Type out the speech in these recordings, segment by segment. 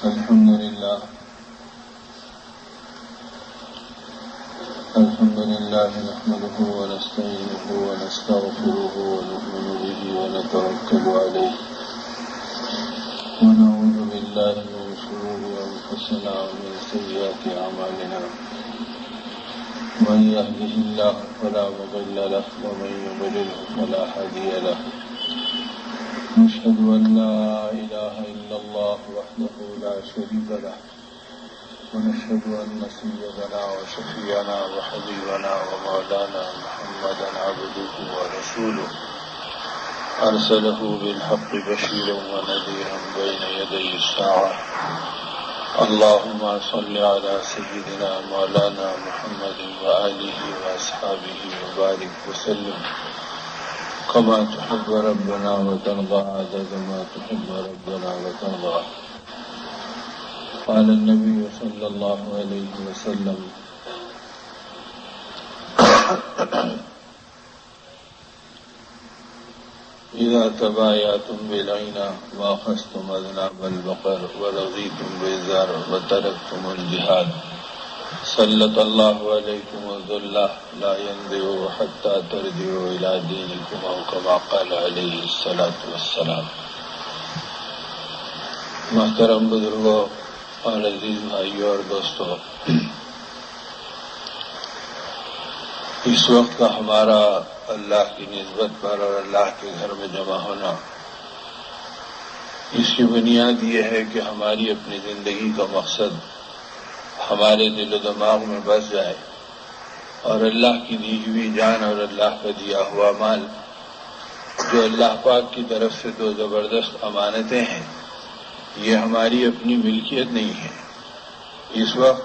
الحمد لله نحمده ونستعينه ونستغفره ونؤمن به ونتوكل عليه ونعوذ بالله من شرور أنفسنا ومن سيئات أعمالنا من يهده الله فلا مضل له ومن يضلله فلا هادي له نشهد أن لا إله إلا الله وحده لا شريك له ونشهد أن سيدنا وشفيعنا وحبيبنا ومولانا محمدا عبده ورسوله أرسله بالحق بشيرا ونذيرا بين يدي الساعة اللهم صل على سيدنا مولانا محمد وآله وأصحابه وبارك وسلم كما تحب ربنا وترضى عدد ما تحب ربنا وترضى. قال النبي صلى الله عليه وسلم إذا تبايعتم بالعينة وأخذتم أذناب البقر ورضيتم بالزار وتركتم الجهاد سلط الله عليكم الذل لا ينزع حتى ترجعوا إلى دينكم أو كما قال عليه الصلاة والسلام. محترم بزرگوں اور عزیز بھائیوں اور دوستوں، اس وقت کا ہمارا اللہ کی نسبت پر اور اللہ کے گھر میں جمع ہونا، اس کی بنیاد یہ ہے کہ ہماری اپنی زندگی کا مقصد ہمارے دل و دماغ میں بس جائے اور اللہ کی دی ہوئی جان اور اللہ کا دیا ہوا مال، جو اللہ پاک کی طرف سے دو زبردست امانتیں ہیں، یہ ہماری اپنی ملکیت نہیں ہے. اس وقت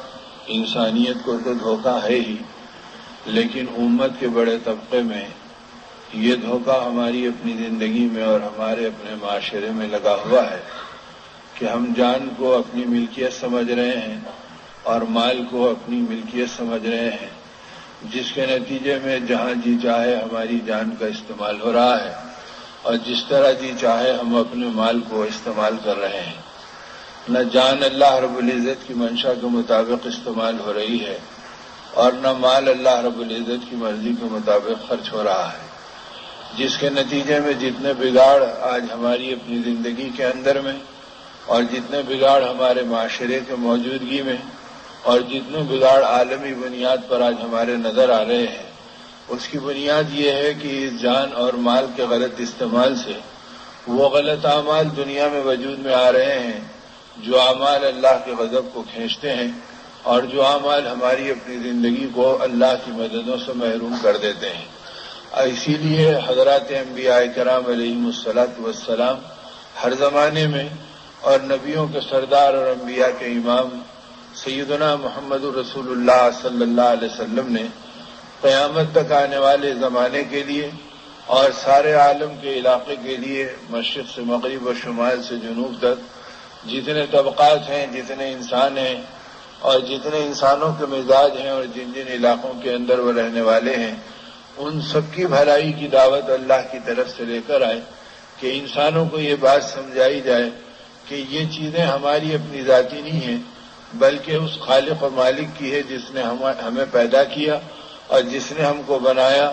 انسانیت کو تو دھوکہ ہے ہی، لیکن امت کے بڑے طبقے میں یہ دھوکہ ہماری اپنی زندگی میں اور ہمارے اپنے معاشرے میں لگا ہوا ہے کہ ہم جان کو اپنی ملکیت سمجھ رہے ہیں اور مال کو اپنی ملکیت سمجھ رہے ہیں، جس کے نتیجے میں جہاں جی چاہے ہماری جان کا استعمال ہو رہا ہے اور جس طرح جی چاہے ہم اپنے مال کو استعمال کر رہے ہیں. نہ جان اللہ رب العزت کی منشا کے مطابق استعمال ہو رہی ہے اور نہ مال اللہ رب العزت کی مرضی کے مطابق خرچ ہو رہا ہے، جس کے نتیجے میں جتنے بگاڑ آج ہماری اپنی زندگی کے اندر میں اور جتنے بگاڑ ہمارے معاشرے کے موجودگی میں اور جتنے بگاڑ عالمی بنیاد پر آج ہمارے نظر آ رہے ہیں، اس کی بنیاد یہ ہے کہ اس جان اور مال کے غلط استعمال سے وہ غلط اعمال دنیا میں وجود میں آ رہے ہیں جو اعمال اللہ کے غضب کو کھینچتے ہیں اور جو اعمال ہماری اپنی زندگی کو اللہ کی مددوں سے محروم کر دیتے ہیں. اسی لیے حضرات انبیاء کرام علیہم الصلاۃ والسلام ہر زمانے میں اور نبیوں کے سردار اور انبیاء کے امام سیدنا محمد رسول اللہ صلی اللہ علیہ وسلم نے قیامت تک آنے والے زمانے کے لیے اور سارے عالم کے علاقے کے لیے مشرق سے مغرب و شمال سے جنوب تک جتنے طبقات ہیں، جتنے انسان ہیں اور جتنے انسانوں کے مزاج ہیں اور جن جن علاقوں کے اندر وہ رہنے والے ہیں، ان سب کی بھلائی کی دعوت اللہ کی طرف سے لے کر آئے کہ انسانوں کو یہ بات سمجھائی جائے کہ یہ چیزیں ہماری اپنی ذاتی نہیں ہیں بلکہ اس خالق و مالک کی ہے جس نے ہمیں پیدا کیا اور جس نے ہم کو بنایا.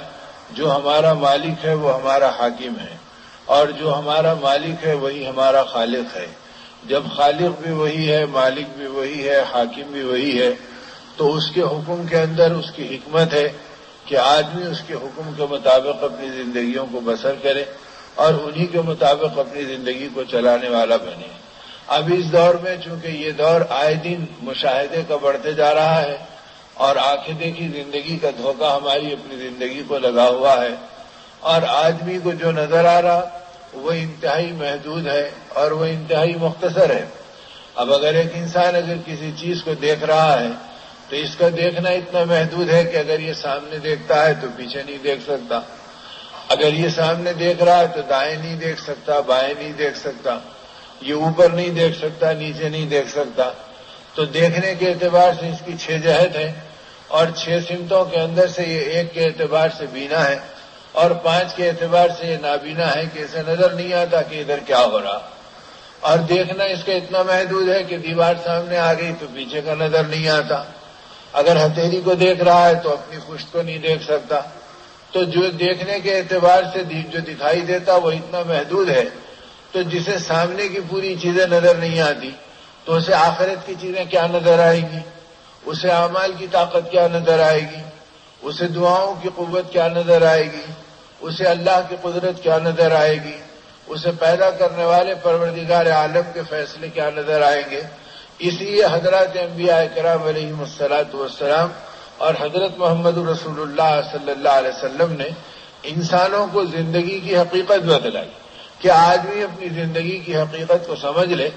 جو ہمارا مالک ہے وہ ہمارا حاکم ہے اور جو ہمارا مالک ہے وہی ہمارا خالق ہے. جب خالق بھی وہی ہے، مالک بھی وہی ہے، حاکم بھی وہی ہے، تو اس کے حکم کے اندر اس کی حکمت ہے کہ آدمی اس کے حکم کے مطابق اپنی زندگیوں کو بسر کرے اور انہی کے مطابق اپنی زندگی کو چلانے والا بنے. اب اس دور میں چونکہ یہ دور آئے دن مشاہدے کا بڑھتے جا رہا ہے اور آنکھیں دیکھی زندگی کا دھوکہ ہماری اپنی زندگی کو لگا ہوا ہے اور آدمی کو جو نظر آ رہا وہ انتہائی محدود ہے اور وہ انتہائی مختصر ہے. اب اگر ایک انسان اگر کسی چیز کو دیکھ رہا ہے تو اس کا دیکھنا اتنا محدود ہے کہ اگر یہ سامنے دیکھتا ہے تو پیچھے نہیں دیکھ سکتا، اگر یہ سامنے دیکھ رہا ہے تو دائیں نہیں دیکھ سکتا، بائیں نہیں دیکھ سکتا، یہ اوپر نہیں دیکھ سکتا، نیچے نہیں دیکھ سکتا. تو دیکھنے کے اعتبار سے اس کی 6 جہت ہیں اور 6 سمتوں کے اندر سے یہ 1 کے اعتبار سے بینا ہے اور 5 کے اعتبار سے یہ نابینا ہے کہ اسے نظر نہیں آتا کہ ادھر کیا ہو رہا. اور دیکھنا اس کا اتنا محدود ہے کہ دیوار سامنے آ گئی تو پیچھے کا نظر نہیں آتا، اگر ہتھیلی کو دیکھ رہا ہے تو اپنی پشت کو نہیں دیکھ سکتا. تو جو دیکھنے کے اعتبار سے جو دکھائی دیتا وہ اتنا محدود ہے، تو جسے سامنے کی پوری چیزیں نظر نہیں آتی تو اسے آخرت کی چیزیں کیا نظر آئے گی، اسے اعمال کی طاقت کیا نظر آئے گی، اسے دعاؤں کی قوت کیا نظر آئے گی، اسے اللہ کی قدرت کیا نظر آئے گی، اسے پیدا کرنے والے پروردگار عالم کے فیصلے کیا نظر آئیں گے. اس لیے حضرات انبیاء کرام علیہم الصلاۃ والسلام اور حضرت محمد رسول اللہ صلی اللہ علیہ وسلم نے انسانوں کو زندگی کی حقیقت بتلائی کہ آدمی اپنی زندگی کی حقیقت کو سمجھ لے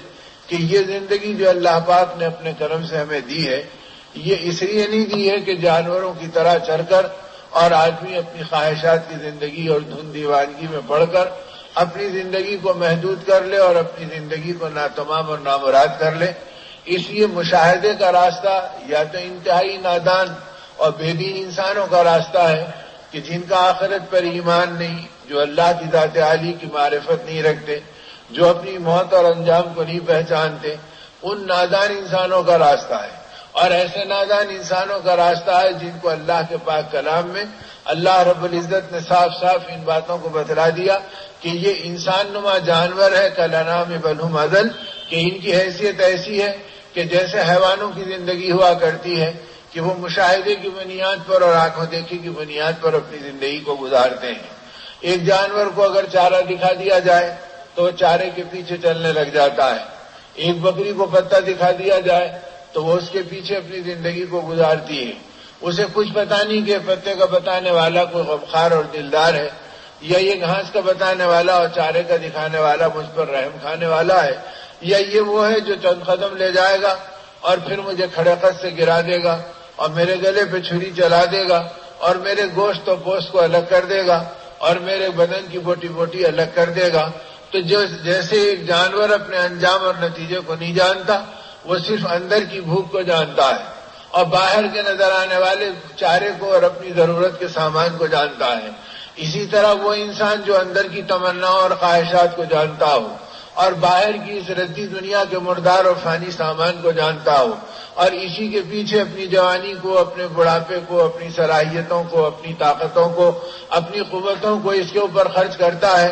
کہ یہ زندگی جو اللہ پاک نے اپنے کرم سے ہمیں دی ہے، یہ اس لیے نہیں دی ہے کہ جانوروں کی طرح چر کر اور آدمی اپنی خواہشات کی زندگی اور دھن دیوانگی میں پڑھ کر اپنی زندگی کو محدود کر لے اور اپنی زندگی کو ناتمام اور نامراد کر لے. اس لیے مشاہدے کا راستہ یا تو انتہائی نادان اور بے دین انسانوں کا راستہ ہے کہ جن کا آخرت پر ایمان نہیں، جو اللہ کی ذات عالی کی معرفت نہیں رکھتے، جو اپنی موت اور انجام کو نہیں پہچانتے، ان نادان انسانوں کا راستہ ہے. اور ایسے نادان انسانوں کا راستہ ہے جن کو اللہ کے پاک کلام میں اللہ رب العزت نے صاف صاف ان باتوں کو بتلا دیا کہ یہ انسان نما جانور ہے، کالانعام بل ہم اضل، کہ ان کی حیثیت ایسی ہے کہ جیسے حیوانوں کی زندگی ہوا کرتی ہے کہ وہ مشاہدے کی بنیاد پر اور آنکھوں دیکھی کی بنیاد پر اپنی زندگی کو گزارتے ہیں. ایک جانور کو اگر چارہ دکھا دیا جائے تو وہ چارے کے پیچھے چلنے لگ جاتا ہے، ایک بکری کو پتہ دکھا دیا جائے تو وہ اس کے پیچھے اپنی زندگی کو گزارتی ہے. اسے کچھ پتا نہیں کہ پتے کا بتانے والا کوئی غمخوار اور دلدار ہے، یا یہ گھاس کا بتانے والا اور چارے کا دکھانے والا مجھ پر رحم کھانے والا ہے، یا یہ وہ ہے جو چند قدم لے جائے گا اور پھر مجھے کھڑے قد سے گرا دے گا اور میرے گلے پہ چھری چلا دے گا اور میرے گوشت و پوست کو الگ کر دے گا اور میرے بدن کی بوٹی بوٹی الگ کر دے گا. تو جیسے ایک جانور اپنے انجام اور نتیجے کو نہیں جانتا، وہ صرف اندر کی بھوک کو جانتا ہے اور باہر کے نظر آنے والے چارے کو اور اپنی ضرورت کے سامان کو جانتا ہے. اسی طرح وہ انسان جو اندر کی تمناؤں اور خواہشات کو جانتا ہو اور باہر کی اس ردی دنیا کے مردار اور فانی سامان کو جانتا ہو اور اسی کے پیچھے اپنی جوانی کو، اپنے بڑھاپے کو، اپنی صلاحیتوں کو، اپنی طاقتوں کو، اپنی قوتوں کو اس کے اوپر خرچ کرتا ہے،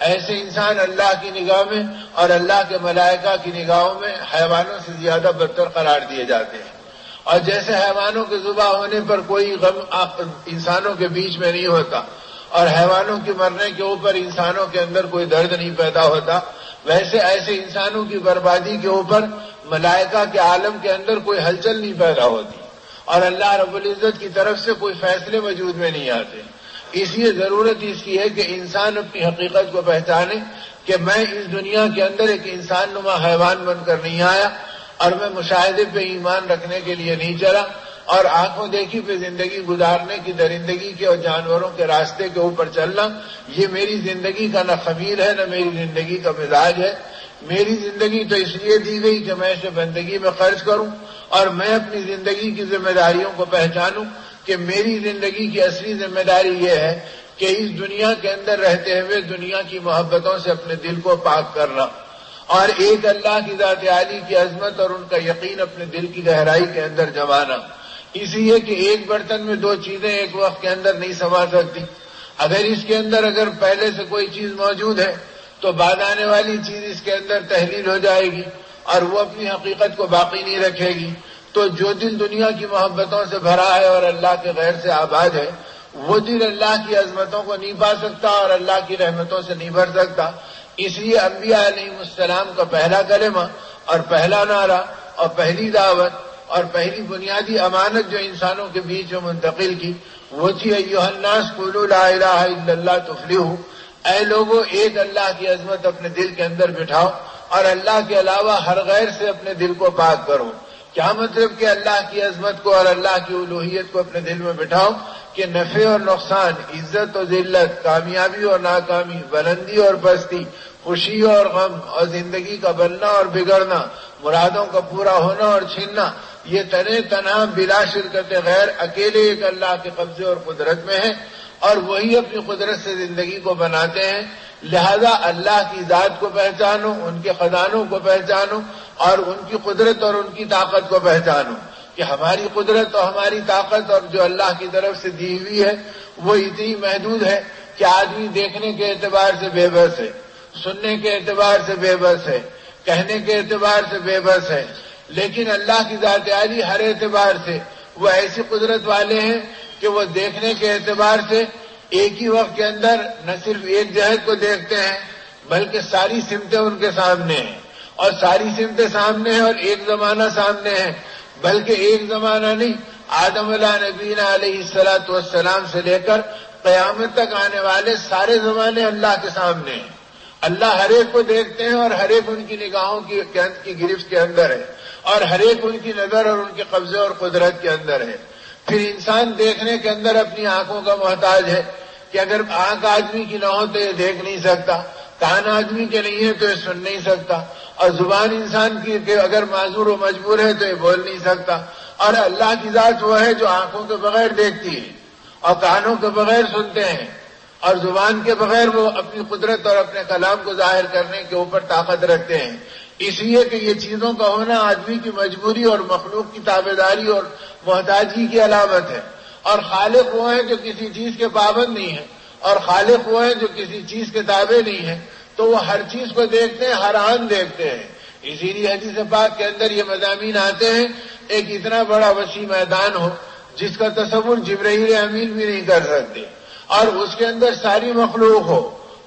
ایسے انسان اللہ کی نگاہ میں اور اللہ کے ملائکہ کی نگاہوں میں حیوانوں سے زیادہ بدتر قرار دیے جاتے ہیں. اور جیسے حیوانوں کے ذبح ہونے پر کوئی غم انسانوں کے بیچ میں نہیں ہوتا اور حیوانوں کے مرنے کے اوپر انسانوں کے اندر کوئی درد نہیں پیدا ہوتا، ویسے ایسے انسانوں کی بربادی کے اوپر ملائکہ کے عالم کے اندر کوئی ہلچل نہیں پیدا ہوتی اور اللہ رب العزت کی طرف سے کوئی فیصلے وجود میں نہیں آتے. اس لیے ضرورت اس کی ہے کہ انسان اپنی حقیقت کو پہچانے کہ میں اس دنیا کے اندر ایک انسان نما حیوان بن کر نہیں آیا اور میں مشاہدے پہ ایمان رکھنے کے لیے نہیں چلا اور آنکھوں دیکھی پہ زندگی گزارنے کی درندگی کے اور جانوروں کے راستے کے اوپر چلنا یہ میری زندگی کا نہ خمیر ہے، نہ میری زندگی کا مزاج ہے. میری زندگی تو اس لیے دی گئی کہ میں اسے بندگی میں خرچ کروں اور میں اپنی زندگی کی ذمہ داریوں کو پہچانوں کہ میری زندگی کی اصلی ذمہ داری یہ ہے کہ اس دنیا کے اندر رہتے ہوئے دنیا کی محبتوں سے اپنے دل کو پاک کرنا اور ایک اللہ کی ذات عالی کی عظمت اور ان کا یقین اپنے دل کی گہرائی کے اندر جمانا. اس لیے کہ ایک برتن میں دو چیزیں ایک وقت کے اندر نہیں سما سکتی. اگر پہلے سے کوئی چیز موجود ہے تو بعد آنے والی چیز اس کے اندر تحلیل ہو جائے گی اور وہ اپنی حقیقت کو باقی نہیں رکھے گی. تو جو دل دنیا کی محبتوں سے بھرا ہے اور اللہ کے غیر سے آباد ہے، وہ دل اللہ کی عظمتوں کو نہیں پا سکتا اور اللہ کی رحمتوں سے نہیں بھر سکتا. اس لیے انبیاء علیہ السلام کا پہلا کلمہ اور پہلا نعرہ اور پہلی دعوت اور پہلی بنیادی امانت جو انسانوں کے بیچ میں منتقل کی وہ تھی ایھا الناس قولوا لا الہ الا اللہ تفلحوا. اے لوگو، ایک اللہ کی عظمت اپنے دل کے اندر بٹھاؤ اور اللہ کے علاوہ ہر غیر سے اپنے دل کو پاک کرو. کیا مطلب کہ اللہ کی عظمت کو اور اللہ کی الوہیت کو اپنے دل میں بٹھاؤ کہ نفع اور نقصان، عزت اور ذلت، کامیابی اور ناکامی، بلندی اور پستی، خوشی اور غم اور زندگی کا بننا اور بگڑنا، مرادوں کا پورا ہونا اور چھیننا، یہ تنے تنہا بلا شرکت غیر اکیلے ایک اللہ کے قبضے اور قدرت میں ہے اور وہی اپنی قدرت سے زندگی کو بناتے ہیں. لہذا اللہ کی ذات کو پہچانو، ان کے خزانوں کو پہچانو اور ان کی قدرت اور ان کی طاقت کو پہچانو کہ ہماری قدرت اور ہماری طاقت اور جو اللہ کی طرف سے دی ہوئی ہے وہ اتنی محدود ہے کہ آدمی دیکھنے کے اعتبار سے بے بس ہے، سننے کے اعتبار سے بے بس ہے، کہنے کے اعتبار سے بے بس ہے، لیکن اللہ کی ذات عالی ہر اعتبار سے وہ ایسی قدرت والے ہیں کہ وہ دیکھنے کے اعتبار سے ایک ہی وقت کے اندر نہ صرف ایک جہت کو دیکھتے ہیں بلکہ ساری سمتیں ان کے سامنے ہیں، اور ساری سمتیں سامنے ہیں اور ایک زمانہ سامنے ہے، بلکہ ایک زمانہ نہیں، آدم علیہ نبینا علیہ الصلوۃ والسلام سے لے کر قیامت تک آنے والے سارے زمانے اللہ کے سامنے ہیں۔ اللہ ہر ایک کو دیکھتے ہیں اور ہر ایک ان کی نگاہوں کی گرفت کے اندر ہے، اور ہر ایک ان کی نظر اور ان کے قبضے اور قدرت کے اندر ہے۔ پھر انسان دیکھنے کے اندر اپنی آنکھوں کا محتاج ہے کہ اگر آنکھ آدمی کی نہ ہو تو یہ دیکھ نہیں سکتا، کان آدمی کے نہیں ہے تو یہ سن نہیں سکتا، اور زبان انسان کی اگر معذور و مجبور ہے تو یہ بول نہیں سکتا، اور اللہ کی ذات وہ ہے جو آنکھوں کے بغیر دیکھتی ہے اور کانوں کے بغیر سنتے ہیں اور زبان کے بغیر وہ اپنی قدرت اور اپنے کلام کو ظاہر کرنے کے اوپر طاقت رکھتے ہیں، اس لیے کہ یہ چیزوں کا ہونا آدمی کی مجبوری اور مخلوق کی تابعداری اور محتاجی کی علامت ہے، اور خالق وہ ہیں جو کسی چیز کے پابند نہیں ہیں، اور خالق وہ ہیں جو کسی چیز کے تابع نہیں ہیں، تو وہ ہر چیز کو دیکھتے ہیں، ہر آن دیکھتے ہیں۔ اسی لیے حدیث پاک کے اندر یہ مضامین آتے ہیں، ایک اتنا بڑا وسیع میدان ہو جس کا تصور جبرائیل امین بھی نہیں کر سکتے، اور اس کے اندر ساری مخلوق ہو،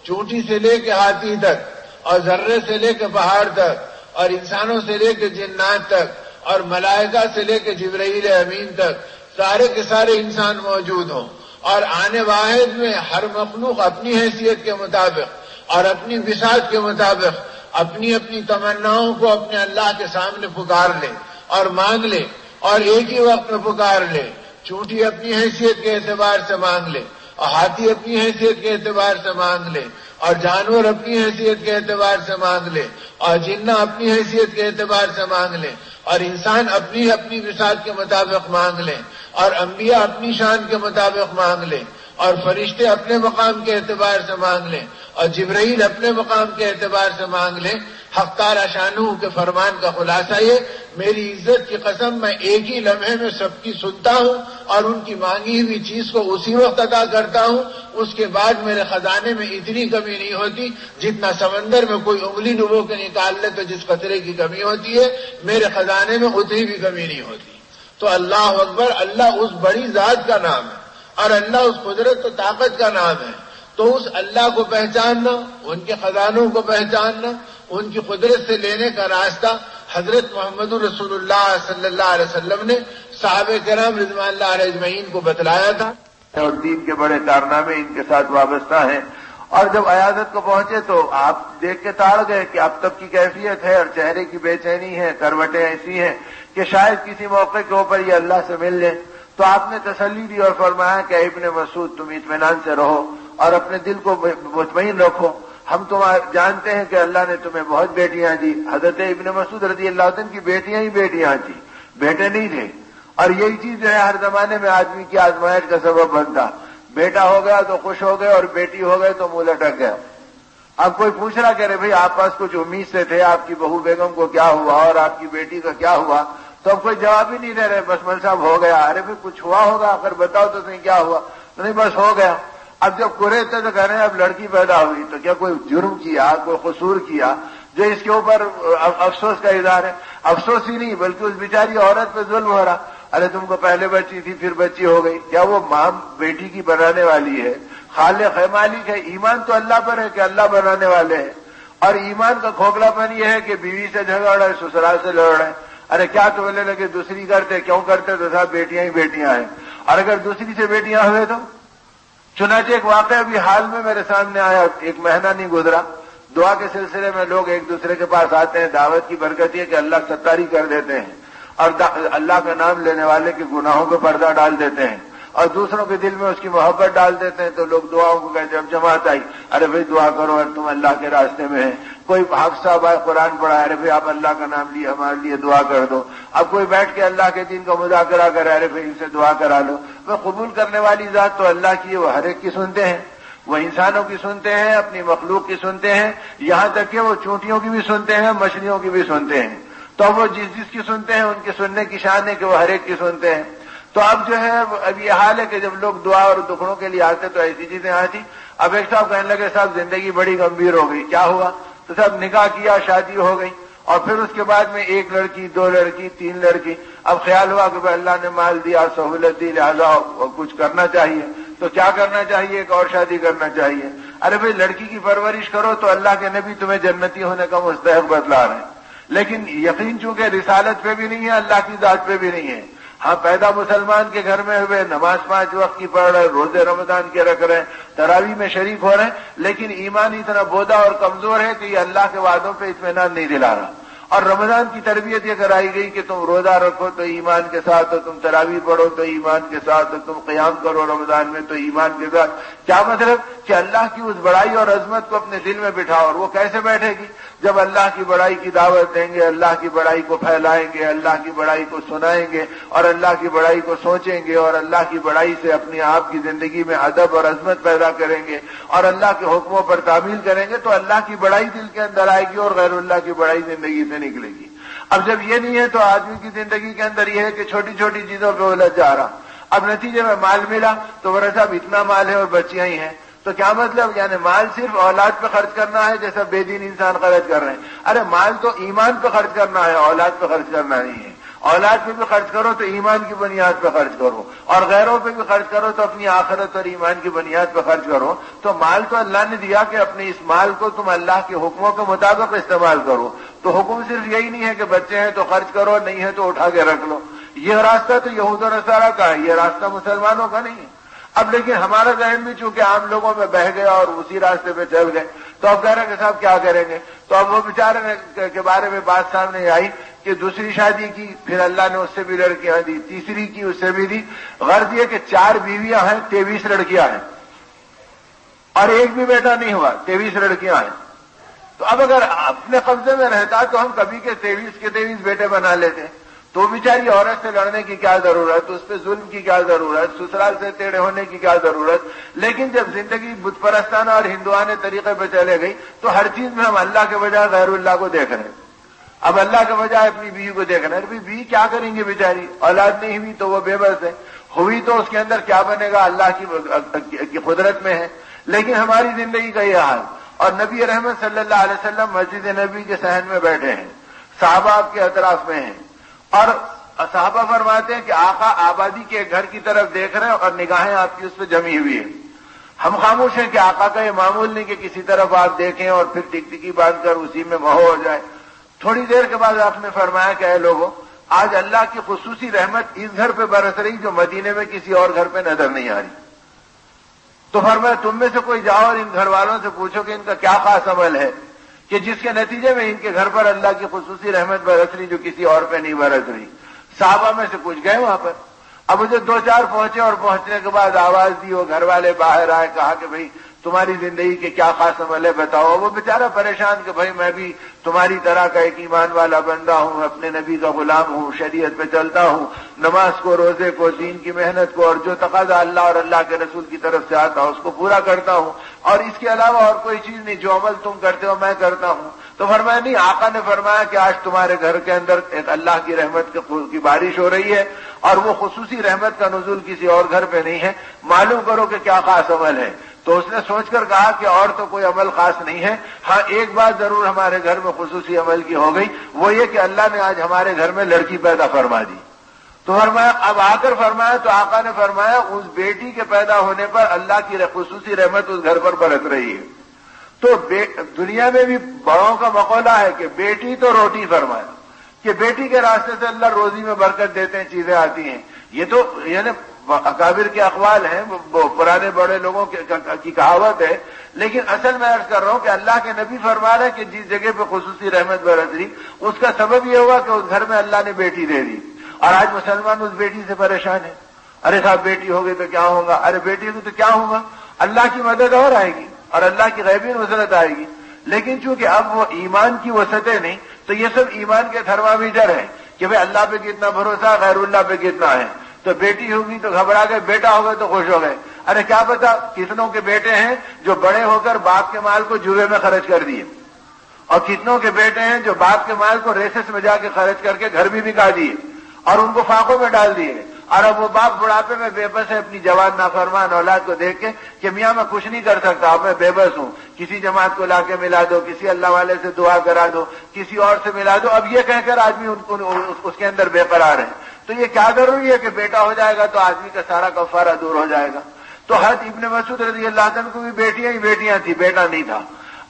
چونٹی سے لے کے ہاتھی تک، اور ذرے سے لے کے پہاڑ تک، اور انسانوں سے لے کے جنات تک، اور ملائکہ سے لے کے جبرائیل امین تک، سارے کے سارے انسان موجود ہوں، اور آنے واحد میں ہر مخلوق اپنی حیثیت کے مطابق اور اپنی بساط کے مطابق اپنی اپنی تمناؤں کو اپنے اللہ کے سامنے پکار لے اور مانگ لے، اور ایک ہی وقت میں پکار لے۔ چونٹی اپنی حیثیت کے اعتبار سے مانگ لے، اور ہاتھی اپنی حیثیت کے اعتبار سے مانگ لے، اور جانور اپنی حیثیت کے اعتبار سے مانگ لے، اور جنہ اپنی حیثیت کے اعتبار سے مانگ لے، اور انسان اپنی اپنی بساط کے مطابق مانگ لے، اور انبیاء اپنی شان کے مطابق مانگ لیں، اور فرشتے اپنے مقام کے اعتبار سے مانگ لیں، اور جبرائیل اپنے مقام کے اعتبار سے مانگ لیں۔ حق تعالی شانہ کے فرمان کا خلاصہ یہ، میری عزت کی قسم میں ایک ہی لمحے میں سب کی سنتا ہوں اور ان کی مانگی ہوئی چیز کو اسی وقت عطا کرتا ہوں، اس کے بعد میرے خزانے میں اتنی کمی نہیں ہوتی جتنا سمندر میں کوئی انگلی ڈبو کے نکال لے تو جس قطرے کی کمی ہوتی ہے، میرے خزانے میں اتنی بھی کمی نہیں ہوتی۔ تو اللہ اکبر، اللہ اس بڑی ذات کا نام ہے، اور اللہ اس قدرت و طاقت کا نام ہے۔ تو اس اللہ کو پہچاننا، ان کے خزانوں کو پہچاننا، ان کی قدرت سے لینے کا راستہ حضرت محمد رسول اللہ صلی اللہ علیہ وسلم نے صحابہ کرام رضوان اللہ علیہ اجمعین کو بتلایا تھا، اور دین کے بڑے کارنامے ان کے ساتھ وابستہ ہیں۔ اور جب عیادت کو پہنچے تو آپ دیکھ کے تاڑ گئے کہ اب تب کی کیفیت ہے اور چہرے کی بے چینی ہے، کروٹیں ایسی ہیں کہ شاید کسی موقع کے اوپر یہ اللہ سے مل لیں۔ تو آپ نے تسلی دی اور فرمایا کہ ابن مسعود تم اطمینان سے رہو اور اپنے دل کو مطمئن رکھو، ہم تو جانتے ہیں کہ اللہ نے تمہیں بہت بیٹیاں دی۔ حضرت ابن مسعود رضی اللہ عنہ کی بیٹیاں ہی بیٹیاں تھیں، بیٹے نہیں تھے، اور یہی چیز جو ہے ہر زمانے میں آدمی کی آزمائش کا سبب بنتا، بیٹا ہو گیا تو خوش ہو گئے اور بیٹی ہو گئے تو منہ لٹک گیا۔ اب کوئی پوچھ رہا کہ ارے بھائی آپ پاس کچھ امید سے تھے، آپ کی بہو بیگم کو کیا ہوا اور آپ کی بیٹی کا کیا ہوا، تو اب کوئی جواب ہی نہیں دے رہے، بس مل صاحب ہو گیا۔ ارے بھائی کچھ ہوا ہوگا، اگر بتاؤ تو صحیح کیا ہوا، نہیں بس ہو گیا۔ اب جب کرے تھے تو کہہ رہے ہیں اب لڑکی پیدا ہوئی، تو کیا کوئی جرم کیا، کوئی قصور کیا جو اس کے اوپر افسوس کا اظہار ہے؟ افسوس ہی نہیں بلکہ اس بیچاری عورت پہ ظلم ہو رہا۔ ارے تم کو پہلے بچی تھی پھر بچی ہو گئی، کیا وہ ماں بیٹی کی بنانے والی ہے؟ خالق ہے، مالک ہے۔ ایمان تو اللہ پر ہے کہ اللہ بنانے والے ہیں، اور ایمان کا کھوکھلا پن یہ ہے کہ بیوی سے جھگڑ رہے، سسرال سے لڑ رہے، ارے کیا تو بولنے لگے دوسری کرتے، کیوں کرتے؟ تو صاحب بیٹیاں ہی بیٹیاں ہیں، اور اگر دوسری سے بیٹیاں ہوئے تو؟ چنانچہ ایک واقعہ ابھی حال میں میرے سامنے آیا، ایک مہینہ نہیں گزرا، دعا کے سلسلے میں لوگ ایک دوسرے کے پاس آتے ہیں، دعوت کی برکت یہ کہ اللہ ستاری کر دیتے ہیں اور اللہ کا نام لینے والے کے گناہوں پہ پردہ ڈال دیتے ہیں اور دوسروں کے دل میں اس کی محبت ڈال دیتے ہیں۔ تو لوگ دعاؤں کو کہتے ہیں، اب جماعت آئی، ارے بھائی دعا کرو اور تم اللہ کے راستے میں ہیں۔ کوئی حافظ صاحب آئے قرآن پڑھا، ارے بھائی آپ اللہ کا نام لیے ہمارے لیے دعا کر دو۔ اب کوئی بیٹھ کے اللہ کے دین کا مذاکرہ کرے، ارے بھائی ان سے دعا کرا لو۔ وہ قبول کرنے والی ذات تو اللہ کی ہے، وہ ہر ایک کی سنتے ہیں۔ وہ انسانوں کی سنتے ہیں، اپنی مخلوق کی سنتے ہیں، یہاں تک کہ وہ چونٹیوں کی بھی سنتے ہیں، مچھلیوں کی بھی سنتے ہیں۔ تو وہ جس کی سنتے ہیں ان کے سننے کی شان ہے کہ وہ ہر ایک کی سنتے ہیں۔ تو اب جو ہے اب یہ حال ہے کہ جب لوگ دعا اور دکھڑوں کے لیے آتے تو ایسی چیزیں آتی۔ اب ایک صاحب کہنے لگے صاحب زندگی بڑی گمبھیر ہو گئی، کیا ہوا؟ تو صاحب نکاح کیا، شادی ہو گئی، اور پھر اس کے بعد میں 1 لڑکی 2 لڑکی 3 لڑکی۔ اب خیال ہوا کہ بھائی اللہ نے مال دیا، سہولت دی، لہذا کچھ کرنا چاہیے۔ تو کیا کرنا چاہیے؟ ایک اور شادی کرنا چاہیے۔ ارے بھائی لڑکی کی پرورش کرو تو اللہ کے نبی تمہیں جنتی ہونے کا مستحق بتلا رہے ہیں، لیکن یقین چونکہ رسالت پہ بھی نہیں ہے، اللہ کی ذات پہ بھی نہیں ہے۔ ہاں پیدا مسلمان کے گھر میں ہوئے، نماز 5 وقت کی پڑھ رہے، روزے رمضان کے رکھ رہے ہیں، تراویح میں شریک ہو رہے ہیں، لیکن ایمان اتنا بودا اور کمزور ہے کہ یہ اللہ کے وعدوں پہ اطمینان نہیں دلا رہا۔ اور رمضان کی تربیت یہ کرائی گئی کہ تم روزہ رکھو تو ایمان کے ساتھ، تم تراویح پڑھو تو ایمان کے ساتھ، تم قیام کرو رمضان میں تو ایمان کے ساتھ۔ کیا مطلب؟ کہ اللہ کی اس بڑائی اور عظمت کو اپنے دل میں بٹھاؤ۔ اور وہ کیسے بیٹھے گی؟ جب اللہ کی بڑائی کی دعوت دیں گے، اللہ کی بڑائی کو پھیلائیں گے، اللہ کی بڑائی کو سنائیں گے، اور اللہ کی بڑائی کو سوچیں گے، اور اللہ کی بڑائی سے اپنی آپ کی زندگی میں ادب اور عظمت پیدا کریں گے، اور اللہ کے حکموں پر تعمیل کریں گے، تو اللہ کی بڑائی دل کے اندر آئے گی اور غیر اللہ کی بڑائی زندگی سے نکلے گی۔ اب جب یہ نہیں ہے تو آدمی کی زندگی کے اندر یہ ہے کہ چھوٹی چھوٹی چیزوں پہ الجھ جا رہا۔ اب نتیجے میں مال ملا تو ورثہ صاحب اتنا مال ہے اور بچیاں ہی ہیں، تو کیا مطلب؟ یعنی مال صرف اولاد پہ خرچ کرنا ہے جیسا بے دین انسان خرچ کر رہے ہیں؟ ارے مال تو ایمان پہ خرچ کرنا ہے، اولاد پہ خرچ کرنا نہیں ہے۔ اولاد پہ بھی خرچ کرو تو ایمان کی بنیاد پہ خرچ کرو، اور غیروں پہ بھی خرچ کرو تو اپنی آخرت اور ایمان کی بنیاد پہ خرچ کرو۔ تو مال تو اللہ نے دیا کہ اپنے اس مال کو تم اللہ کے حکموں کے مطابق استعمال کرو۔ تو حکم صرف یہی نہیں ہے کہ بچے ہیں تو خرچ کرو، نہیں ہے تو اٹھا کے رکھ لو۔ یہ راستہ تو یہود و نصارہ کا ہے، یہ راستہ مسلمانوں کا نہیں ہے۔ اب لیکن ہمارا ذہن بھی چونکہ عام لوگوں میں بہہ گیا اور اسی راستے پہ چل گئے، تو اب کہہ رہے ہیں کہ صاحب کیا کریں گے؟ تو اب وہ بیچارے کے بارے میں بات سامنے آئی کہ دوسری شادی کی، پھر اللہ نے اس سے بھی لڑکیاں دی، تیسری کی، اس سے بھی دی۔ غرض یہ کہ 4 بیویاں ہیں، 23 لڑکیاں ہیں، اور ایک بھی بیٹا نہیں ہوا، 23 لڑکیاں ہیں۔ تو اب اگر اپنے قبضے میں رہتا تو ہم کبھی کے 23 بیٹے بنا لیتے۔ تو بیچاری عورت سے لڑنے کی کیا ضرورت، اس پہ ظلم کی کیا ضرورت، سسرال سے ٹیڑھے ہونے کی کیا ضرورت؟ لیکن جب زندگی بت پرستانہ اور ہندوانہ طریقے پہ چلے گئی تو ہر چیز میں ہم اللہ کے بجائے غیر اللہ کو دیکھ رہے ہیں۔ اب اللہ کے بجائے اپنی بیوی کو دیکھ رہے ہیں۔ بیوی کیا کریں گے بیچاری؟ اولاد نہیں ہوئی تو وہ بے بس ہے، ہوئی تو اس کے اندر کیا بنے گا اللہ کی قدرت میں ہے۔ لیکن ہماری زندگی کا یہ حال، اور نبی رحمت صلی اللہ علیہ وسلم مسجد نبی کے صحن میں بیٹھے ہیں، صحابہ آپ کے اطراف میں ہیں، اور صحابہ فرماتے ہیں کہ آقا آبادی کے گھر کی طرف دیکھ رہے ہیں اور نگاہیں آپ کی اس پہ جمی ہوئی ہیں۔ ہم خاموش ہیں کہ آقا کا یہ معمول نہیں کہ کسی طرف آپ دیکھیں اور پھر ٹکٹکی باندھ کر اسی میں مہو ہو جائے۔ تھوڑی دیر کے بعد آپ نے فرمایا کہ اے لوگوں، آج اللہ کی خصوصی رحمت اس گھر پہ برس رہی جو مدینے میں کسی اور گھر پہ نظر نہیں آ رہی۔ تو فرمایا تم میں سے کوئی جاؤ اور ان گھر والوں سے پوچھو کہ ان کا کیا خاص عمل ہے کہ جس کے نتیجے میں ان کے گھر پر اللہ کی خصوصی رحمت برس رہی جو کسی اور پہ نہیں برس رہی۔ صحابہ میں سے کچھ گئے وہاں پر، اب مجھے 2-4 پہنچے، اور پہنچنے کے بعد آواز دی، وہ گھر والے باہر آئے، کہا کہ بھئی تمہاری زندگی کے کیا خاص عمل ہے بتاؤ۔ وہ بیچارہ پریشان کہ بھئی میں بھی تمہاری طرح کا ایک ایمان والا بندہ ہوں، اپنے نبی کا غلام ہوں، شریعت پہ چلتا ہوں، نماز کو، روزے کو، دین کی محنت کو، اور جو تقاضا اللہ اور اللہ کے رسول کی طرف سے آتا اس کو پورا کرتا ہوں، اور اس کے علاوہ اور کوئی چیز نہیں، جو عمل تم کرتے ہو میں کرتا ہوں۔ تو فرمایا نہیں، آقا نے فرمایا کہ آج تمہارے گھر کے اندر ایک اللہ کی رحمت کی بارش ہو رہی ہے، اور وہ خصوصی رحمت کا نزول کسی اور گھر پہ نہیں ہے، معلوم کرو کہ کیا خاص عمل ہے۔ تو اس نے سوچ کر کہا کہ اور تو کوئی عمل خاص نہیں ہے، ہاں ایک بات ضرور ہمارے گھر میں خصوصی عمل کی ہو گئی، وہ یہ کہ اللہ نے آج ہمارے گھر میں لڑکی پیدا فرما دی۔ تو فرمایا، اب آ کر فرمایا تو آقا نے فرمایا اس بیٹی کے پیدا ہونے پر اللہ کی خصوصی رحمت اس گھر پر برس رہی ہے۔ تو دنیا میں بھی بڑوں کا مقولہ ہے کہ بیٹی تو روٹی، فرمایا کہ بیٹی کے راستے سے اللہ روزی میں برکت دیتے ہیں، چیزیں آتی ہیں۔ یہ تو یعنی اکابر کے اقوال ہیں، پرانے بڑے لوگوں کی کہاوت ہے، لیکن اصل میں عرض کر رہا ہوں کہ اللہ کے نبی فرما رہے ہیں کہ جس جگہ پہ خصوصی رحمت برس رہی اس کا سبب یہ ہوا کہ اس گھر میں اللہ نے بیٹی دے دی، اور آج مسلمان اس بیٹی سے پریشان ہے۔ ارے صاحب بیٹی ہوگی تو کیا ہوگا، ارے بیٹی ہوگی تو کیا ہوگا، اللہ کی مدد اور آئے گی اور اللہ کی غیبی نصرت آئے گی۔ لیکن چونکہ اب وہ ایمان کی وسعتیں نہیں، تو یہ سب ایمان کے تھرمامیٹر ہیں کہ بھئی اللہ پہ کتنا بھروسہ، غیر اللہ پہ کتنا ہے۔ تو بیٹی ہوگی تو گھبرا گئے، بیٹا ہوگا تو خوش ہو گئے۔ ارے کیا پتا کتنوں کے بیٹے ہیں جو بڑے ہو کر باپ کے مال کو جوئے میں خرچ کر دیے، اور کتنوں کے بیٹے ہیں جو باپ کے مال کو ریسس میں جا کے خرچ کر کے گھر بھی بکا دیے اور ان کو فاقوں میں ڈال دیے، اور اب وہ باپ بڑھاپے میں بے بس ہے اپنی جوان نافرمان اولاد کو دیکھ کے کہ میاں میں کچھ نہیں کر سکتا، اب میں بے بس ہوں، کسی جماعت کو لا کے ملا دو، کسی اللہ والے سے دعا کرا دو، کسی اور سے ملا دو، اب یہ کہہ کر آدمی اس کے اندر بے قرار ہے۔ تو یہ کیا ضروری ہے کہ بیٹا ہو جائے گا تو آدمی کا سارا کفارہ دور ہو جائے گا؟ تو حضرت ابن مسعود رضی اللہ عنہ کو بھی بیٹیاں ہی بیٹیاں تھی، بیٹا نہیں تھا۔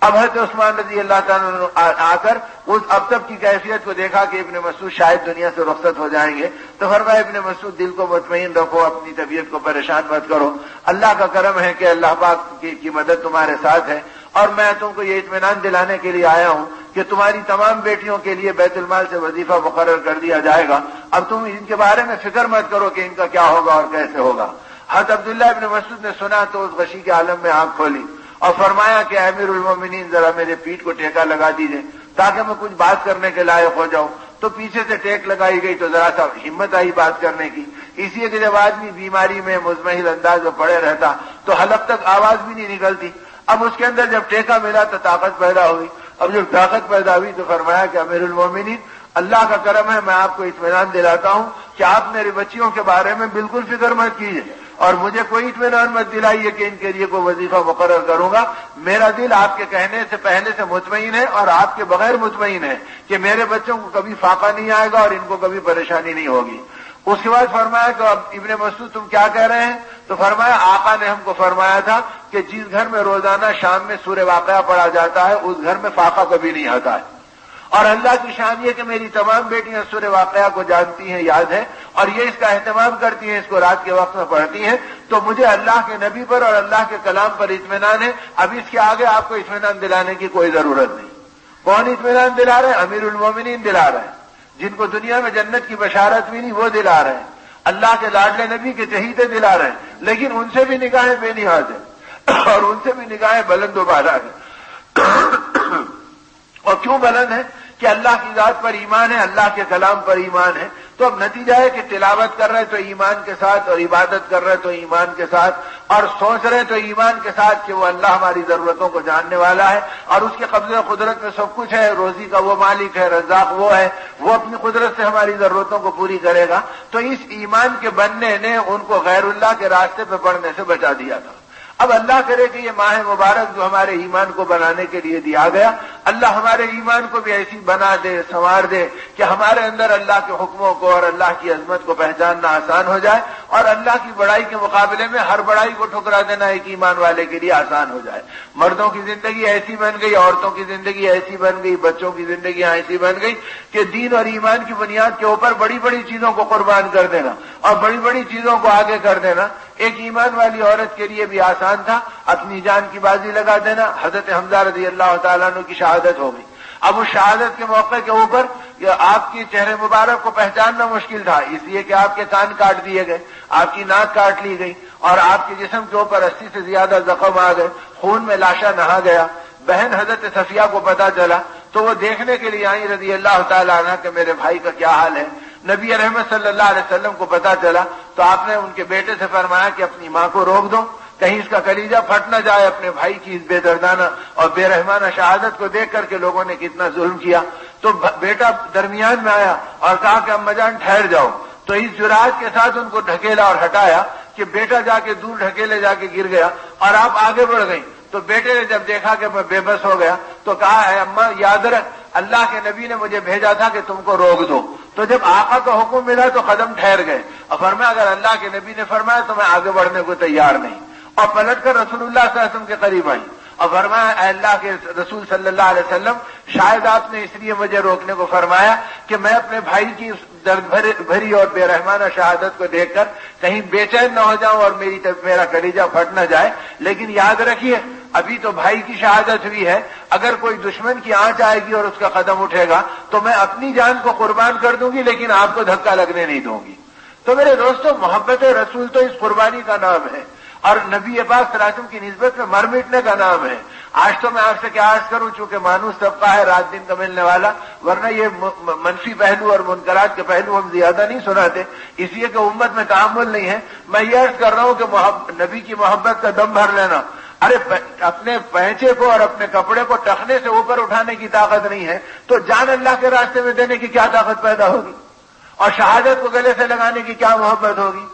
اب حضرت عثمان رضی اللہ تعالیٰ آ کر اس اب تک کی کیفیت کو دیکھا کہ ابن مسعود شاید دنیا سے رخصت ہو جائیں گے، تو فرمایا ابن مسعود دل کو مطمئن رکھو، اپنی طبیعت کو پریشان مت کرو، اللہ کا کرم ہے کہ اللہ پاک کی مدد تمہارے ساتھ ہے، اور میں تم کو یہ اطمینان دلانے کے لیے آیا ہوں کہ تمہاری تمام بیٹیوں کے لیے بیت المال سے وظیفہ مقرر کر دیا جائے گا، اب تم ان کے بارے میں فکر مت کرو کہ ان کا کیا ہوگا اور کیسے ہوگا۔ حضرت عبداللہ ابن مسعود نے سنا تو اس غشی کے عالم میں آنکھ کھولی اور فرمایا کہ امیر المومنین ذرا میرے پیٹھ کو ٹیکا لگا دیجیے تاکہ میں کچھ بات کرنے کے لائق ہو جاؤں۔ تو پیچھے سے ٹیک لگائی گئی تو ذرا سا ہمت آئی بات کرنے کی، اس لیے کہ جب آدمی بیماری میں مزمحل انداز میں پڑے رہتا تو حلق تک آواز بھی نہیں نکلتی، اب اس کے اندر جب ٹیکا ملا تو طاقت پیدا ہوئی، اب جب طاقت پیدا ہوئی تو فرمایا کہ امیر المومنین اللہ کا کرم ہے، میں آپ کو اطمینان دلاتا ہوں کہ آپ میری بچیوں کے بارے میں بالکل فکر مت کیجیے اور مجھے کوئی اطمینان مت دلائیے کہ ان کے لیے کوئی وظیفہ مقرر کروں گا، میرا دل آپ کے کہنے سے پہلے سے مطمئن ہے اور آپ کے بغیر مطمئن ہے کہ میرے بچوں کو کبھی فاقہ نہیں آئے گا اور ان کو کبھی پریشانی نہیں ہوگی۔ اس کے بعد فرمایا کہ اب ابن مسعود تم کیا کہہ رہے ہیں؟ تو فرمایا آقا نے ہم کو فرمایا تھا کہ جس گھر میں روزانہ شام میں سورہ واقعہ پڑھا جاتا ہے اس گھر میں فاقہ کبھی نہیں آتا ہے، اور اللہ کی شان یہ کہ میری تمام بیٹیاں سورہ واقعہ کو جانتی ہیں، یاد ہے، اور یہ اس کا اہتمام کرتی ہیں، اس کو رات کے وقت میں پڑھتی ہیں، تو مجھے اللہ کے نبی پر اور اللہ کے کلام پر اطمینان ہے، اب اس کے آگے آپ کو اطمینان دلانے کی کوئی ضرورت نہیں۔ کون اطمینان دلا رہے ہیں؟ امیر المومنین دلا رہے ہیں، جن کو دنیا میں جنت کی بشارت ملی وہ دلا رہے ہیں، اللہ کے لاڈلے نبی کے چہیتے دلا رہے ہیں، لیکن ان سے بھی نگاہیں بے نیاز ہیں اور ان سے بھی نگاہیں بلند و بالا ہیں۔ اور کیوں بلند ہے؟ کہ اللہ کی ذات پر ایمان ہے، اللہ کے کلام پر ایمان ہے، تو اب نتیجہ ہے کہ تلاوت کر رہے تو ایمان کے ساتھ، اور عبادت کر رہے تو ایمان کے ساتھ، اور سوچ رہے تو ایمان کے ساتھ کہ وہ اللہ ہماری ضرورتوں کو جاننے والا ہے اور اس کے قبضے و قدرت میں سب کچھ ہے، روزی کا وہ مالک ہے، رزاق وہ ہے، وہ اپنی قدرت سے ہماری ضرورتوں کو پوری کرے گا۔ تو اس ایمان کے بننے نے ان کو غیر اللہ کے راستے پہ بڑھنے سے بچا دیا تھا۔ اب اللہ کرے کہ یہ ماہ مبارک جو ہمارے ایمان کو بنانے کے لیے دیا گیا، اللہ ہمارے ایمان کو بھی ایسی بنا دے، سنوار دے کہ ہمارے اندر اللہ کے حکموں کو اور اللہ کی عظمت کو پہچاننا آسان ہو جائے، اور اللہ کی بڑائی کے مقابلے میں ہر بڑائی کو ٹھکرا دینا ایک ایمان والے کے لیے آسان ہو جائے۔ مردوں کی زندگی ایسی بن گئی، عورتوں کی زندگی ایسی بن گئی، بچوں کی زندگی ایسی بن گئی کہ دین اور ایمان کی بنیاد کے اوپر بڑی بڑی چیزوں کو قربان کر دینا اور بڑی بڑی چیزوں کو آگے کر دینا ایک ایمان والی عورت کے لیے بھی آسان تھا، اپنی جان کی بازی لگا دینا۔ حضرت حمزہ رضی اللہ تعالیٰ عنہ کی شہادت ہو گئی، اب اس شہادت کے موقع کے اوپر آپ کی چہرے مبارک کو پہچاننا مشکل تھا، اس لیے کہ آپ کے کان کاٹ دیے گئے، آپ کی ناک کاٹ لی گئی اور آپ کے جسم کے اوپر 80 سے زیادہ زخم آ گئے، خون میں لاشا نہا گیا۔ بہن حضرت صفیہ کو پتا چلا تو وہ دیکھنے کے لیے آئی رضی اللہ تعالیٰ عنہ کہ میرے بھائی کا کیا حال ہے۔ نبی رحمت صلی اللہ علیہ وسلم کو پتا چلا تو آپ نے ان کے بیٹے سے فرمایا کہ اپنی ماں کو روک دو، کہیں اس کا کلیجہ پھٹ نہ جائے اپنے بھائی کی اس بے دردانہ اور بے رحمانہ شہادت کو دیکھ کر کے لوگوں نے کتنا ظلم کیا۔ تو بیٹا درمیان میں آیا اور کہا کہ اماں جان ٹھہر جاؤ، تو اس جرات کے ساتھ ان کو ڈھکیلا اور ہٹایا کہ بیٹا جا کے دور ڈھکیلے جا کے گر گیا اور آپ آگے بڑھ گئی۔ تو بیٹے نے جب دیکھا کہ میں بے بس ہو گیا تو کہا اے اماں یاد رکھ اللہ کے نبی نے مجھے بھیجا تھا کہ تم کو روک دو۔ تو جب آقا کا حکم ملا تو قدم ٹھہر گئے اور فرمایا اگر اللہ کے نبی نے فرمایا تو میں آگے بڑھنے کو تیار نہیں، اور پلٹ کر رسول اللہ صلی اللہ علیہ وسلم کے قریب آئی اور فرمایا اے اللہ کے رسول صلی اللہ علیہ وسلم شاید آپ نے اس لیے مجھے روکنے کو فرمایا کہ میں اپنے بھائی کی درد بھری اور بے رحمانہ شہادت کو دیکھ کر کہیں بے چین نہ ہو جاؤں اور میرا کلیجہ پھٹ نہ جائے، لیکن یاد رکھیے ابھی تو بھائی کی شہادت ہوئی ہے، اگر کوئی دشمن کی آنچ آئے گی اور اس کا قدم اٹھے گا تو میں اپنی جان کو قربان کر دوں گی لیکن آپ کو دھکا لگنے نہیں دوں گی۔ تو میرے دوستو محبت رسول تو اس قربانی کا نام ہے، اور نبی پاک صلی اللہ علیہ وسلم کی نسبت میں مر مٹنے کا نام ہے۔ آج تو میں آپ سے کیا عرض کروں، چونکہ مانوس طبقہ ہے رات دن کا ملنے والا، ورنہ یہ منفی پہلو اور منکرات کے پہلو ہم زیادہ نہیں سناتے، اس لیے کہ امت میں تعامل نہیں ہے۔ میں یہ عرض کر رہا ہوں کہ نبی کی محبت کا دم بھر لینا، ارے اپنے پہنچے کو اور اپنے کپڑے کو ٹخنے سے اوپر اٹھانے کی طاقت نہیں ہے تو جان اللہ کے راستے میں دینے کی کیا طاقت پیدا ہوگی، اور شہادت کو گلے سے لگانے کی کیا محبت ہوگی۔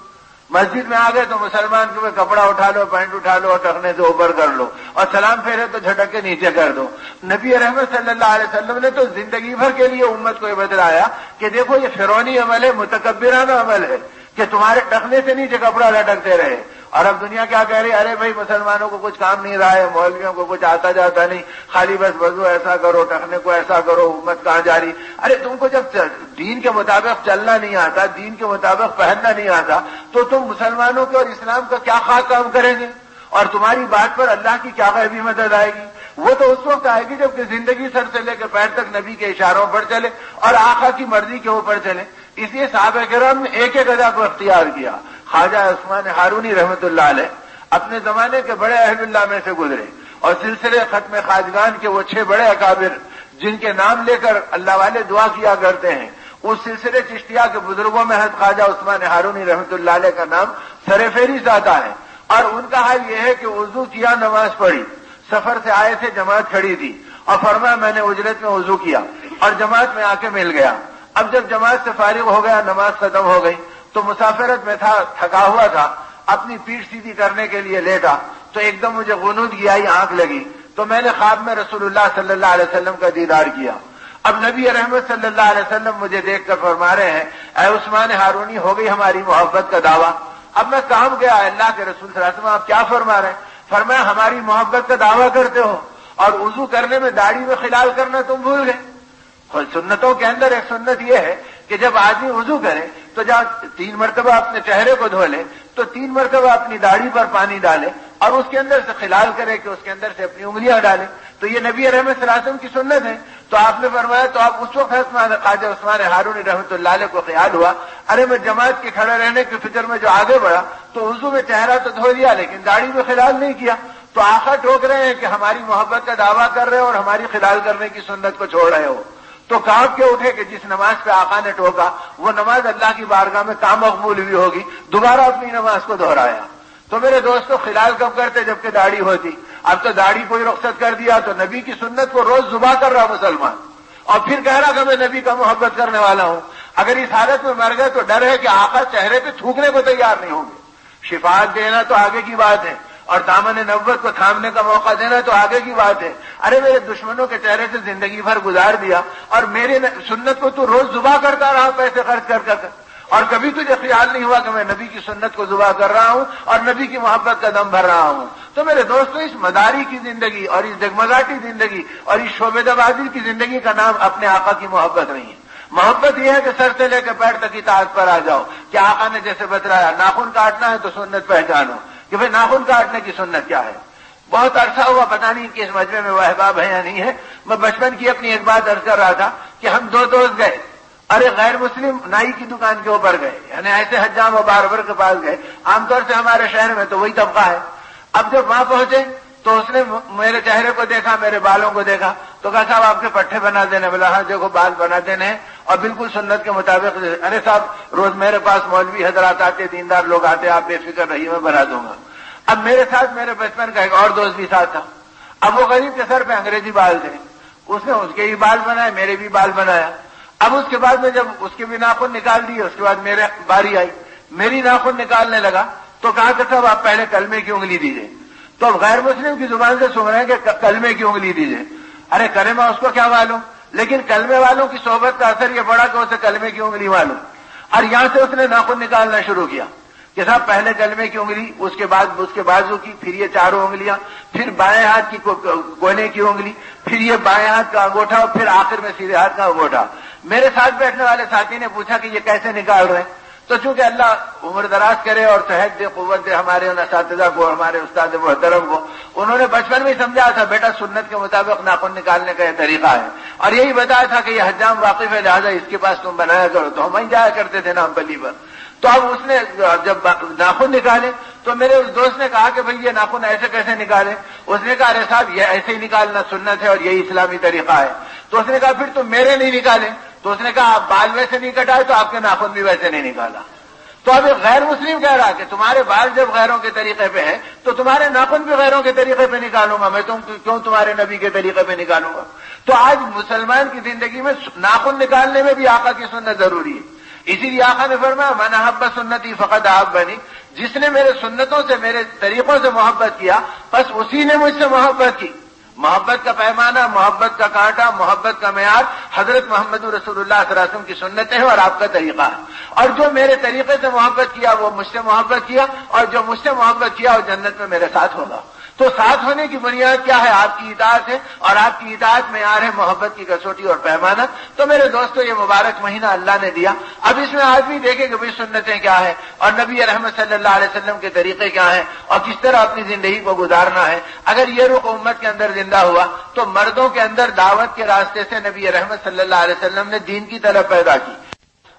مسجد میں آ گئے تو مسلمان کے کپڑا اٹھا لو، پینٹ اٹھا لو اور ٹخنے سے اوپر کر لو، اور سلام پھیرے تو جھٹک کے نیچے کر دو۔ نبی رحمت صلی اللہ علیہ وسلم نے تو زندگی بھر کے لیے امت کو یہ بتلایا کہ دیکھو یہ فرعونی عمل ہے، متکبرانہ عمل ہے کہ تمہارے ٹخنے سے نیچے کپڑا لٹکتے رہے۔ اور اب دنیا کیا کہہ رہی ہے، ارے بھائی مسلمانوں کو کچھ کام نہیں رہا ہے، مولویوں کو کچھ آتا جاتا نہیں، خالی بس وضو ایسا کرو، ٹخنے کو ایسا کرو، امت کہاں جا رہی۔ ارے تم کو جب دین کے مطابق چلنا نہیں آتا، دین کے مطابق پہننا نہیں آتا تو تم مسلمانوں کے اور اسلام کا کیا خاص کام کریں گے، اور تمہاری بات پر اللہ کی کیا غیبی مدد آئے گی؟ وہ تو اس وقت آئے گی جب کہ زندگی سر سے لے کے پیر تک نبی کے اشاروں پر چلے اور آقا کی مرضی کے اوپر چلے۔ اس لیے صحابہ کرام نے ایک ایک ادا کو اختیار کیا۔ خواجہ عثمان ہارونی رحمت اللہ علیہ اپنے زمانے کے بڑے اہل اللہ میں سے گزرے، اور سلسلے ختم خواجگان کے وہ 6 بڑے اکابر جن کے نام لے کر اللہ والے دعا کیا کرتے ہیں، اس سلسلے چشتیہ کے بزرگوں میں حضرت خواجہ عثمان ہارونی رحمت اللہ علیہ کا نام سر فہرست آتا ہے۔ اور ان کا حال یہ ہے کہ وضو کیا، نماز پڑھی، سفر سے آئے تھے، جماعت کھڑی تھی، اور فرمایا میں نے اجرت میں وضو کیا اور جماعت میں آ کے مل گیا۔ اب جب جماعت سے فارغ ہو گیا، نماز ختم ہو گئی تو مسافرت میں تھا، تھکا ہوا تھا، اپنی پیٹھ سیدھی کرنے کے لیے لیٹا تو ایک دم مجھے غنودگی آئی، آنکھ لگی تو میں نے خواب میں رسول اللہ صلی اللہ علیہ وسلم کا دیدار کیا۔ اب نبی رحمت صلی اللہ علیہ وسلم مجھے دیکھ کر فرما رہے ہیں، اے عثمان ہارونی ہو گئی ہماری محبت کا دعویٰ۔ اب میں کام گیا، اللہ کے رسول صلی اللہ علیہ وسلم آپ کیا فرما رہے ہیں؟ فرمایا ہماری محبت کا دعویٰ کرتے ہو اور وضو کرنے میں داڑھی میں خلال کرنا تم بھول گئے۔ سنتوں کے اندر ایک سنت یہ ہے کہ جب آدمی وضو کرے تو جب 3 مرتبہ اپنے چہرے کو دھو لے تو 3 مرتبہ اپنی داڑھی پر پانی ڈالے اور اس کے اندر سے خلال کرے کہ اس کے اندر سے اپنی انگلیاں ڈالے، تو یہ نبی رحمت صلی اللہ علیہ وسلم کی سنت ہے۔ تو آپ نے فرمایا تو آپ اس وقت خواجہ عثمان ہارونی رحمۃ اللہ علیہ کو خیال ہوا، ارے میں جماعت کے کھڑے رہنے کی فکر میں جو آگے بڑھا تو وضو میں چہرہ تو دھو لیا لیکن داڑھی میں خلال نہیں کیا۔ تو آقا ٹوک رہے ہیں کہ ہماری محبت کا دعویٰ کر رہے ہو اور ہماری خلال کرنے کی سنت کو چھوڑ رہے ہو۔ تو کانپ کے اٹھے کہ جس نماز پہ آقا نے ٹوکا وہ نماز اللہ کی بارگاہ میں کام مقبول ہوئی ہوگی، دوبارہ اپنی نماز کو دہرایا۔ تو میرے دوستو خلال کب کرتے؟ جبکہ داڑھی ہوتی۔ اب تو داڑھی کو ہی رخصت کر دیا تو نبی کی سنت کو روز ذبح کر رہا مسلمان، اور پھر کہہ رہا کہ میں نبی کا محبت کرنے والا ہوں۔ اگر اس حالت میں مر گئے تو ڈر ہے کہ آقا چہرے پہ تھوکنے کو تیار نہیں ہوں گے۔ شفاعت دینا تو آگے کی بات ہے اور دامن نبوت کو تھامنے کا موقع دینا تو آگے کی بات ہے۔ ارے میرے دشمنوں کے چہرے سے زندگی بھر گزار دیا اور میرے سنت کو تو روز ذبح کرتا رہا پیسے خرچ کر کر، اور کبھی تجھے خیال نہیں ہوا کہ میں نبی کی سنت کو ذبح کر رہا ہوں اور نبی کی محبت کا دم بھر رہا ہوں۔ تو میرے دوستوں اس مداری کی زندگی اور اس جگمگاتی زندگی اور اس شعبہ بازی کی زندگی کا نام اپنے آقا کی محبت نہیں ہے۔ محبت یہ ہے کہ سر سے لے کے پیر تک اطاعت پر آ جاؤ کہ آقا نے جیسے بتلایا ناخن کاٹنا ہے تو سنت پہچانو کہ بھئی ناخن کاٹنے کی سنت کیا ہے۔ بہت عرصہ ہوا، پتہ نہیں کہ اس مجمع میں وہ احباب ہے یا نہیں ہے، میں بچپن کی اپنی ایک بات عرض کر رہا تھا کہ ہم 2 دوست گئے، ارے غیر مسلم نائی کی دکان کے اوپر گئے، یعنی ایسے حجام و باربر کے پاس گئے، عام طور سے ہمارے شہر میں تو وہی طبقہ ہے۔ اب جب وہاں پہنچے تو اس نے میرے چہرے کو دیکھا، میرے بالوں کو دیکھا تو کہا صاحب آپ کے پٹھے بنا دینے، بولا ہاں دیکھو بال بنا دینے ہیں اور بالکل سنت کے مطابق۔ ارے صاحب روز میرے پاس مولوی حضرات آتے، دیندار لوگ آتے، آپ بے فکر رہیے میں بنا دوں گا۔ اب میرے ساتھ میرے بچپن کا ایک اور دوست بھی ساتھ تھا، اب وہ غریب کے سر پہ انگریزی بال تھے، اس نے اس کے بھی بال بنائے، میرے بھی بال بنایا۔ اب اس کے بعد میں جب اس کے بھی ناخن نکال دیے، اس کے بعد میرے باری آئی، میری ناخن نکالنے لگا تو کہا کہ صاحب آپ پہلے کلمے کی انگلی دیجیے۔ تو اب غیر مسلم کی زبان سے سن رہے ہیں کہ کلمے کی انگلی دیجیے، ارے کلمہ اس کو کیا معلوم، لیکن کلمے والوں کی صحبت کا اثر یہ پڑا کہ اسے کلمے کی انگلی معلوم، اور یہاں سے اس نے ناخن نکالنا شروع کیا کہ صاحب پہلے کلمے کی انگلی، اس کے بعد اس کے بازو کی، پھر یہ 4 انگلیاں، پھر بائیں ہاتھ کی کونے کی انگلی، پھر یہ بائیں ہاتھ کا انگوٹھا اور پھر آخر میں سیدھے ہاتھ کا انگوٹھا۔ میرے ساتھ بیٹھنے والے ساتھی نے پوچھا کہ یہ کیسے نکال رہے ہیں؟ تو چونکہ اللہ عمر دراز کرے اور صحت دے، قوت دے ہمارے ان اساتذہ کو، ہمارے استاد محترم کو، انہوں نے بچپن میں سمجھایا تھا بیٹا سنت کے مطابق ناخن نکالنے کا یہ طریقہ ہے، اور یہی بتایا تھا کہ یہ حجام واقف ہے لہذا اس کے پاس تم بنایا کرو، تو ہم وہیں جایا کرتے تھے نام بلی پر۔ تو اب اس نے جب ناخن نکالے تو میرے اس دوست نے کہا کہ بھئی یہ ناخن ایسے کیسے نکالے؟ اس نے کہا ارے صاحب یہ ایسے ہی نکالنا سنت ہے اور یہی اسلامی طریقہ ہے۔ تو اس نے کہا پھر تم میرے نہیں نکالے؟ تو اس نے کہا آپ بال ویسے نہیں کٹائے تو آپ کے ناخن بھی ویسے نہیں نکالا۔ تو اب ایک غیر مسلم کہہ رہا کہ تمہارے بال جب غیروں کے طریقے پہ ہے تو تمہارے ناخن بھی غیروں کے طریقے پہ نکالوں گا، میں کیوں تمہارے نبی کے طریقے پہ نکالوں گا؟ تو آج مسلمان کی زندگی میں ناخن نکالنے میں بھی آقا کی سنت ضروری ہے۔ اسی لیے آقا نے فرمایا من احب سنتی فقد احبنی، جس نے میرے سنتوں سے میرے طریقوں سے محبت کیا بس اسی نے مجھ سے محبت کی۔ محبت کا پیمانہ، محبت کا کانٹا، محبت کا معیار حضرت محمد رسول اللہ صلی اللہ علیہ وسلم کی سنتیں ہیں اور آپ کا طریقہ ہے۔ اور جو میرے طریقے سے محبت کیا وہ مجھ سے محبت کیا، اور جو مجھ سے محبت کیا وہ جنت میں میرے ساتھ ہوگا۔ تو ساتھ ہونے کی بنیاد کیا ہے؟ آپ کی اطاعت ہے، اور آپ کی اطاعت معیار ہے محبت کی کسوٹی اور پیمانہ۔ تو میرے دوستو یہ مبارک مہینہ اللہ نے دیا، اب اس میں آدمی دیکھے کہ بھئی سنتیں کیا ہے اور نبی رحمت صلی اللہ علیہ وسلم کے طریقے کیا ہیں اور کس طرح اپنی زندگی کو گزارنا ہے۔ اگر یہ رخ امت کے اندر زندہ ہوا تو مردوں کے اندر دعوت کے راستے سے نبی رحمت صلی اللہ علیہ وسلم نے دین کی طلب پیدا کی،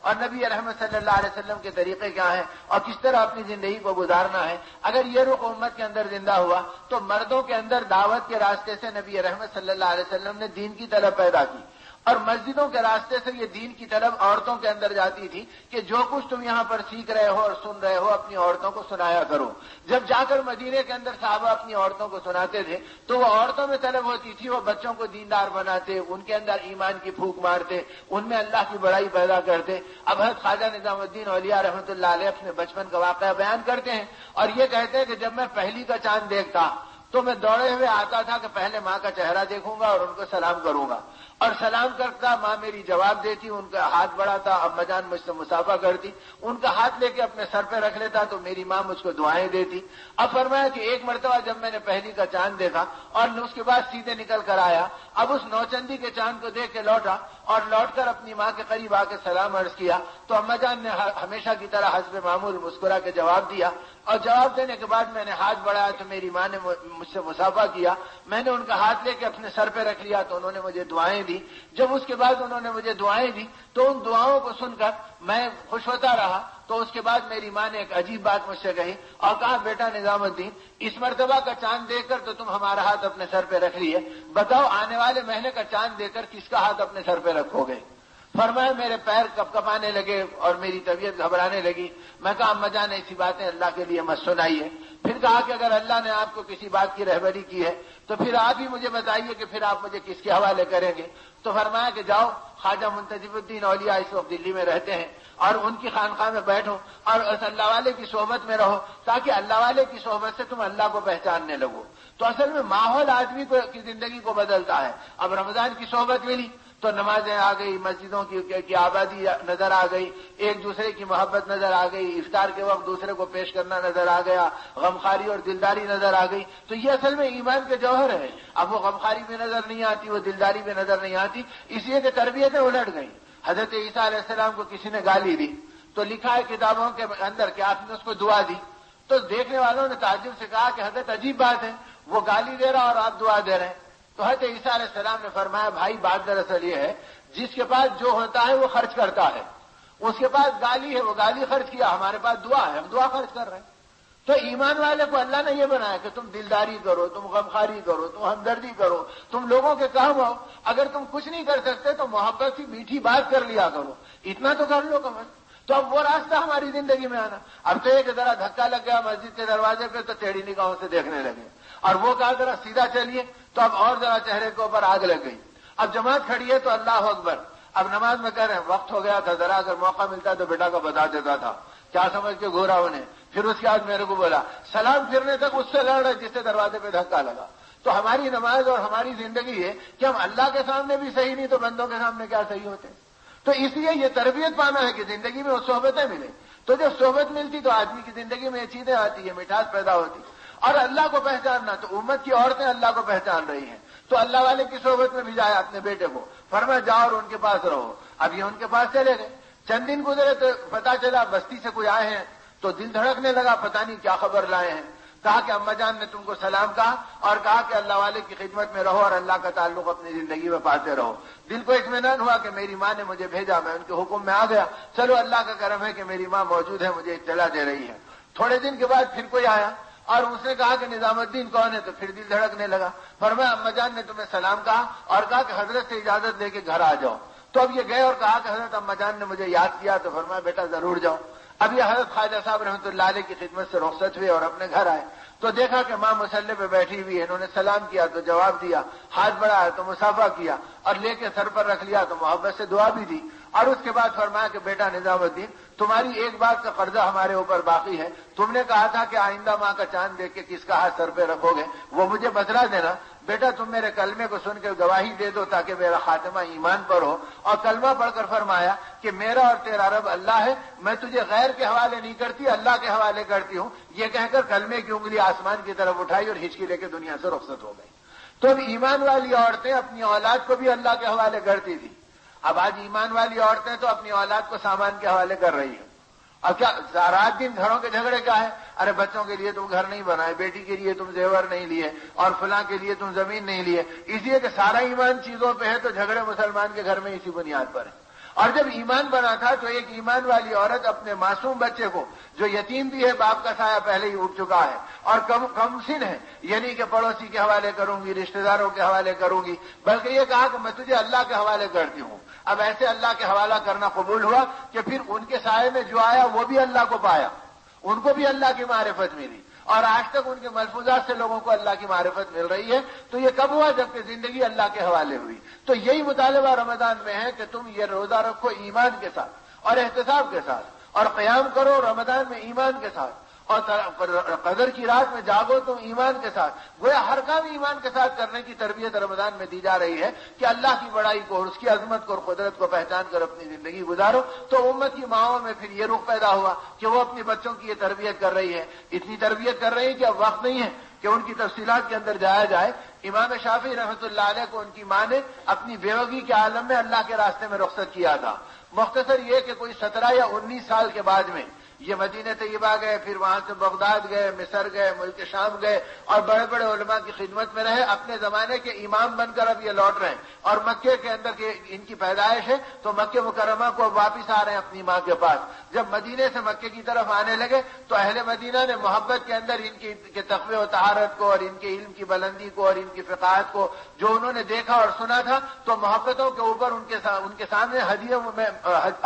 اور نبی رحمت صلی اللہ علیہ وسلم کے طریقے کیا ہیں اور کس طرح اپنی زندگی کو گزارنا ہے۔ اگر یہ رخ امت کے اندر زندہ ہوا تو مردوں کے اندر دعوت کے راستے سے نبی رحمت صلی اللہ علیہ وسلم نے دین کی طلب پیدا کی، اور مسجدوں کے راستے سے یہ دین کی طلب عورتوں کے اندر جاتی تھی کہ جو کچھ تم یہاں پر سیکھ رہے ہو اور سن رہے ہو اپنی عورتوں کو سنایا کرو۔ جب جا کر مدینے کے اندر صحابہ اپنی عورتوں کو سناتے تھے تو وہ عورتوں میں طلب ہوتی تھی، وہ بچوں کو دیندار بناتے، ان کے اندر ایمان کی پھونک مارتے، ان میں اللہ کی بڑائی پیدا کرتے۔ اب حضرت خواجہ نظام الدین اولیاء رحمۃ اللہ علیہ اپنے بچپن کا واقعہ بیان کرتے ہیں اور یہ کہتے ہیں کہ جب میں پہلی کا چاند دیکھتا تو میں دوڑے ہوئے آتا تھا کہ پہلے ماں کا چہرہ دیکھوں گا اور ان کو سلام کروں گا، اور سلام کرتا ماں میری جواب دیتی، ان کا ہاتھ بڑھاتا، اما جان مجھ سے مصافحہ کرتی، ان کا ہاتھ لے کے اپنے سر پہ رکھ لیتا تو میری ماں مجھ کو دعائیں دیتی۔ اب فرمایا کہ ایک مرتبہ جب میں نے پہلی کا چاند دیکھا اور اس کے بعد سیدھے نکل کر آیا، اب اس نوچندی کے چاند کو دیکھ کے لوٹا اور لوٹ کر اپنی ماں کے قریب آ کے سلام عرض کیا تو اما جان نے ہمیشہ کی طرح حسب معمول مسکرا کے جواب دیا، اور جواب دینے کے بعد میں نے ہاتھ بڑھایا تو میری ماں نے مجھ سے مصافحہ کیا، میں نے ان کا ہاتھ لے کے اپنے سر پہ رکھ لیا تو انہوں نے مجھے دعائیں دی۔ جب اس کے بعد انہوں نے مجھے دعائیں دی تو ان دعاؤں کو سن کر میں خوش ہوتا رہا۔ تو اس کے بعد میری ماں نے ایک عجیب بات مجھ سے کہی اور کہا بیٹا نظام الدین، اس مرتبہ کا چاند دیکھ کر تو تم ہمارا ہاتھ اپنے سر پہ رکھ لیے، بتاؤ آنے والے مہینے کا چاند دیکھ کر کس کا ہاتھ اپنے سر پہ رکھو گے؟ فرمایا میرے پیر کپ کپانے لگے اور میری طبیعت گھبرانے لگی۔ میں کہا اما جان ایسی باتیں اللہ کے لیے مت سنائیے۔ پھر کہا کہ اگر اللہ نے آپ کو کسی بات کی رہبری کی ہے تو پھر آپ ہی مجھے بتائیے کہ پھر آپ مجھے کس کے حوالے کریں گے؟ تو فرمایا کہ جاؤ خواجہ منتجب الدین اولیاء اس وقت دلی میں رہتے ہیں اور ان کی خانقاہ میں بیٹھو اور اس اللہ والے کی صحبت میں رہو تاکہ اللہ والے کی صحبت سے تم اللہ کو پہچاننے لگو۔ تو اصل میں ماحول آدمی کی زندگی کو بدلتا ہے۔ اب رمضان کی صحبت ملی تو نمازیں آ گئی، مسجدوں کی آبادی نظر آ گئی، ایک دوسرے کی محبت نظر آ گئی، افطار کے وقت دوسرے کو پیش کرنا نظر آ گیا، غمخواری اور دلداری نظر آ گئی۔ تو یہ اصل میں ایمان کے جوہر ہے۔ اب وہ غمخواری بھی نظر نہیں آتی، وہ دلداری بھی نظر نہیں آتی، اس لیے کہ تربیتیں الٹ گئیں۔ حضرت عیسیٰ علیہ السلام کو کسی نے گالی دی تو لکھا ہے کتابوں کے اندر کہ آپ نے اس کو دعا دی، تو دیکھنے والوں نے تعجب سے کہا کہ حضرت عجیب بات ہے، وہ گالی دے رہا اور آپ دعا دے رہے ہیں۔ تو حضرت عیسیٰ علیہ السلام نے فرمایا بھائی بات دراصل یہ ہے جس کے پاس جو ہوتا ہے وہ خرچ کرتا ہے، اس کے پاس گالی ہے وہ گالی خرچ کیا، ہمارے پاس دعا ہے ہم دعا خرچ کر رہے ہیں۔ تو ایمان والے کو اللہ نے یہ بنایا کہ تم دلداری کرو، تم غمخواری کرو، تم ہمدردی کرو، تم لوگوں کے کام آؤ۔ اگر تم کچھ نہیں کر سکتے تو محبت کی میٹھی بات کر لیا کرو، اتنا تو کر لو کم از کم۔ تو اب وہ راستہ ہماری زندگی میں آنا۔ اب تو ایک ذرا دھکا لگ گیا مسجد کے دروازے پہ تو ٹیڑھی نگاہوں سے دیکھنے لگے، اور وہ کہا ذرا سیدھا چلیے تو اب اور ذرا چہرے کے اوپر آگ لگ گئی۔ اب جماعت کھڑی ہے تو اللہ اکبر، اب نماز میں کہہ رہے ہیں وقت ہو گیا تھا، ذرا اگر موقع ملتا تو بیٹا کو بتا دیتا تھا، کیا سمجھ کے گھورا انہیں۔ پھر اس کے بعد میرے کو بولا سلام پھرنے تک اس سے لڑ رہے جس سے دروازے پہ دھکا لگا۔ تو ہماری نماز اور ہماری زندگی ہے کہ ہم اللہ کے سامنے بھی صحیح نہیں تو بندوں کے سامنے کیا صحیح ہوتے۔ تو اس لیے یہ تربیت پانا ہے کہ زندگی میں وہ صحبتیں ملیں، تو جب صحبت ملتی تو آدمی کی زندگی میں یہ چیزیں آتی ہیں، مٹھاس پیدا ہوتی۔ اور اللہ کو پہچاننا، تو امت کی عورتیں اللہ کو پہچان رہی ہیں تو اللہ والے کی صحبت میں بھی جائے اپنے بیٹے کو، فرمایا جاؤ اور ان کے پاس رہو۔ اب یہ ان کے پاس چلے گئے، چند دن گزرے تو پتا چلا بستی سے کوئی آئے ہیں تو دل دھڑکنے لگا، پتہ نہیں کیا خبر لائے ہیں۔ کہا کہ اماں جان نے تم کو سلام کہا اور کہا کہ اللہ والے کی خدمت میں رہو اور اللہ کا تعلق اپنی زندگی میں پاتے رہو۔ دل کو اطمینان ہوا کہ میری ماں نے مجھے بھیجا، میں ان کے حکم میں آ گیا، چلو اللہ کا کرم ہے کہ میری ماں موجود ہے، مجھے اطلاع دے رہی ہے۔ تھوڑے دن کے بعد پھر کوئی آیا اور اس نے کہا کہ نظام الدین کون ہے؟ تو پھر دل دھڑکنے لگا۔ فرمایا اماں جان نے تمہیں سلام کہا اور کہا کہ حضرت سے اجازت لے کے گھر آ جاؤ۔ تو اب یہ گئے اور کہا کہ حضرت اماں جان نے مجھے یاد کیا، تو فرمایا بیٹا ضرور جاؤ۔ اب یہ حضرت خواجہ صاحب رحمۃ اللہ علیہ کی خدمت سے رخصت ہوئے اور اپنے گھر آئے تو دیکھا کہ ماں مصلی پہ بیٹھی ہوئی ہے، انہوں نے سلام کیا تو جواب دیا، ہاتھ بڑھایا تو مصافحہ کیا اور لے کے سر پر رکھ لیا تو محبت سے دعا بھی دی، اور اس کے بعد فرمایا کہ بیٹا نظام الدین تمہاری ایک بات کا قرضہ ہمارے اوپر باقی ہے، تم نے کہا تھا کہ آئندہ ماں کا چاند دیکھ کے کس کا ہاتھ سر پہ رکھو گے، وہ مجھے بتلا دینا۔ بیٹا تم میرے کلمے کو سن کے گواہی دے دو تاکہ میرا خاتمہ ایمان پر ہو، اور کلمہ پڑھ کر فرمایا کہ میرا اور تیرا رب اللہ ہے، میں تجھے غیر کے حوالے نہیں کرتی، اللہ کے حوالے کرتی ہوں۔ یہ کہہ کر کلمے کی انگلی آسمان کی طرف اٹھائی اور ہچکی لے کے دنیا سے رخصت ہو گئی۔ تو اب ایمان والی عورتیں اپنی اولاد کو بھی اللہ کے حوالے کرتی تھی، اب آج ایمان والی عورتیں تو اپنی اولاد کو سامان کے حوالے کر رہی ہیں۔ اب کیا رات دن گھروں کے جھگڑے کیا ہے؟ ارے بچوں کے لیے تم گھر نہیں بنائے، بیٹی کے لیے تم زیور نہیں لیے، اور فلاں کے لیے تم زمین نہیں لیے، اس لیے کہ سارا ایمان چیزوں پہ ہے تو جھگڑے مسلمان کے گھر میں اسی بنیاد پر ہے۔ اور جب ایمان بنا تھا تو ایک ایمان والی عورت اپنے معصوم بچے کو، جو یتیم بھی ہے، باپ کا سایہ پہلے ہی اٹھ چکا ہے اور کم سن ہے، یعنی کہ پڑوسی کے حوالے کروں گی، رشتہ داروں کے حوالے کروں گی، بلکہ یہ کہا کہ میں تجھے اللہ کے حوالے کرتی ہوں۔ اب ایسے اللہ کے حوالہ کرنا قبول ہوا کہ پھر ان کے سائے میں جو آیا وہ بھی اللہ کو پایا، ان کو بھی اللہ کی معرفت ملی، اور آج تک ان کے ملفوظات سے لوگوں کو اللہ کی معرفت مل رہی ہے۔ تو یہ کب ہوا؟ جبکہ زندگی اللہ کے حوالے ہوئی۔ تو یہی مطالبہ رمضان میں ہے کہ تم یہ روزہ رکھو ایمان کے ساتھ اور احتساب کے ساتھ، اور قیام کرو رمضان میں ایمان کے ساتھ، اور قدر کی رات میں جاگو تم ایمان کے ساتھ۔ گویا ہر کام ایمان کے ساتھ کرنے کی تربیت رمضان میں دی جا رہی ہے کہ اللہ کی بڑائی کو اور اس کی عظمت کو اور قدرت کو پہچان کر اپنی زندگی گزارو۔ تو امت کی ماؤں میں پھر یہ رخ پیدا ہوا کہ وہ اپنے بچوں کی یہ تربیت کر رہی ہے، اتنی تربیت کر رہی ہے کہ اب وقت نہیں ہے کہ ان کی تفصیلات کے اندر جایا جائے۔ امام شافعی رحمۃ اللہ علیہ کو ان کی ماں نے اپنی بیوگی کے عالم میں اللہ کے راستے میں رخصت کیا تھا۔ مختصر یہ کہ کوئی 17 یا 19 سال کے بعد میں یہ مدینہ طیبہ گئے، پھر وہاں سے بغداد گئے، مصر گئے، ملک شام گئے، اور بڑے بڑے علماء کی خدمت میں رہے، اپنے زمانے کے امام بن کر اب یہ لوٹ رہے ہیں، اور مکے کے اندر ان کی پیدائش ہے تو مکہ مکرمہ کو واپس آ رہے ہیں اپنی ماں کے پاس۔ جب مدینے سے مکے کی طرف آنے لگے تو اہل مدینہ نے محبت کے اندر ان کے تقوی و طہارت کو اور ان کے علم کی بلندی کو اور ان کی فقاہت کو جو انہوں نے دیکھا اور سنا تھا، تو محبتوں کے اوپر ان کے سامنے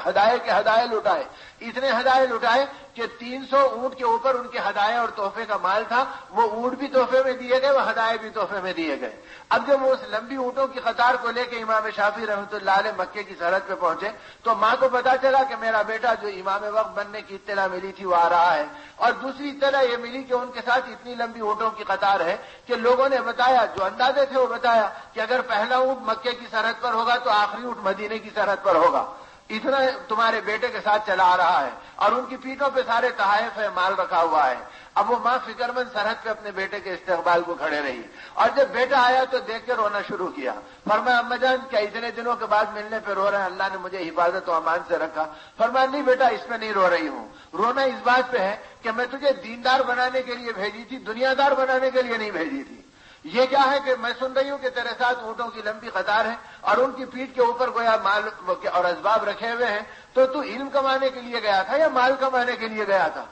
ہدایے کے ہدایے لٹائے، اتنے ہدایے لٹائے کہ 300 اونٹ کے اوپر ان کے ہدایے اور تحفے کا مال تھا، وہ اونٹ بھی تحفے میں دیے گئے، وہ ہدایے بھی تحفے میں دیے گئے۔ اب جب وہ اس لمبی اونٹوں کی قطار کو لے کے امام شافعی رحمۃ اللہ علیہ مکے کی سرحد پہ پہنچے تو ماں کو پتا چلا کہ میرا بیٹا جو امام وقت بننے کی اطلاع ملی تھی وہ آ رہا ہے، اور دوسری اطلاع یہ ملی کہ ان کے ساتھ اتنی لمبی اونٹوں کی قطار ہے کہ لوگوں نے بتایا، جو اندازے تھے وہ بتایا کہ اگر پہلا اونٹ مکے کی سرحد پر ہوگا تو آخری اونٹ مدینے کی سرحد پر ہوگا، اتنا تمہارے بیٹے کے ساتھ چلا آ رہا ہے، اور ان کی پیٹھوں پہ سارے تحائف ہے، مال رکھا ہوا ہے۔ اب وہ ماں فکر مند سرحد پہ اپنے بیٹے کے استقبال کو کھڑے رہی، اور جب بیٹا آیا تو دیکھ کے رونا شروع کیا۔ فرمایا اماں جان کیا اتنے دنوں کے بعد ملنے پہ رو رہے ہیں؟ اللہ نے مجھے حفاظت و امان سے رکھا۔ فرمایا نہیں بیٹا، اس پہ نہیں رو رہی ہوں، رونا اس بات پہ ہے کہ میں تجھے دیندار بنانے کے لیے بھیجی تھی، دنیا دار بنانے کے لیے نہیں بھیجی تھی۔ یہ کیا ہے کہ میں سن رہی ہوں کہ تیرے ساتھ اونٹوں کی لمبی قطار ہے اور ان کی پیٹھ کے اوپر گویا مال اور اسباب رکھے ہوئے ہیں، تو علم کمانے کے لیے گیا تھا یا مال کمانے کے لیے گیا تھا؟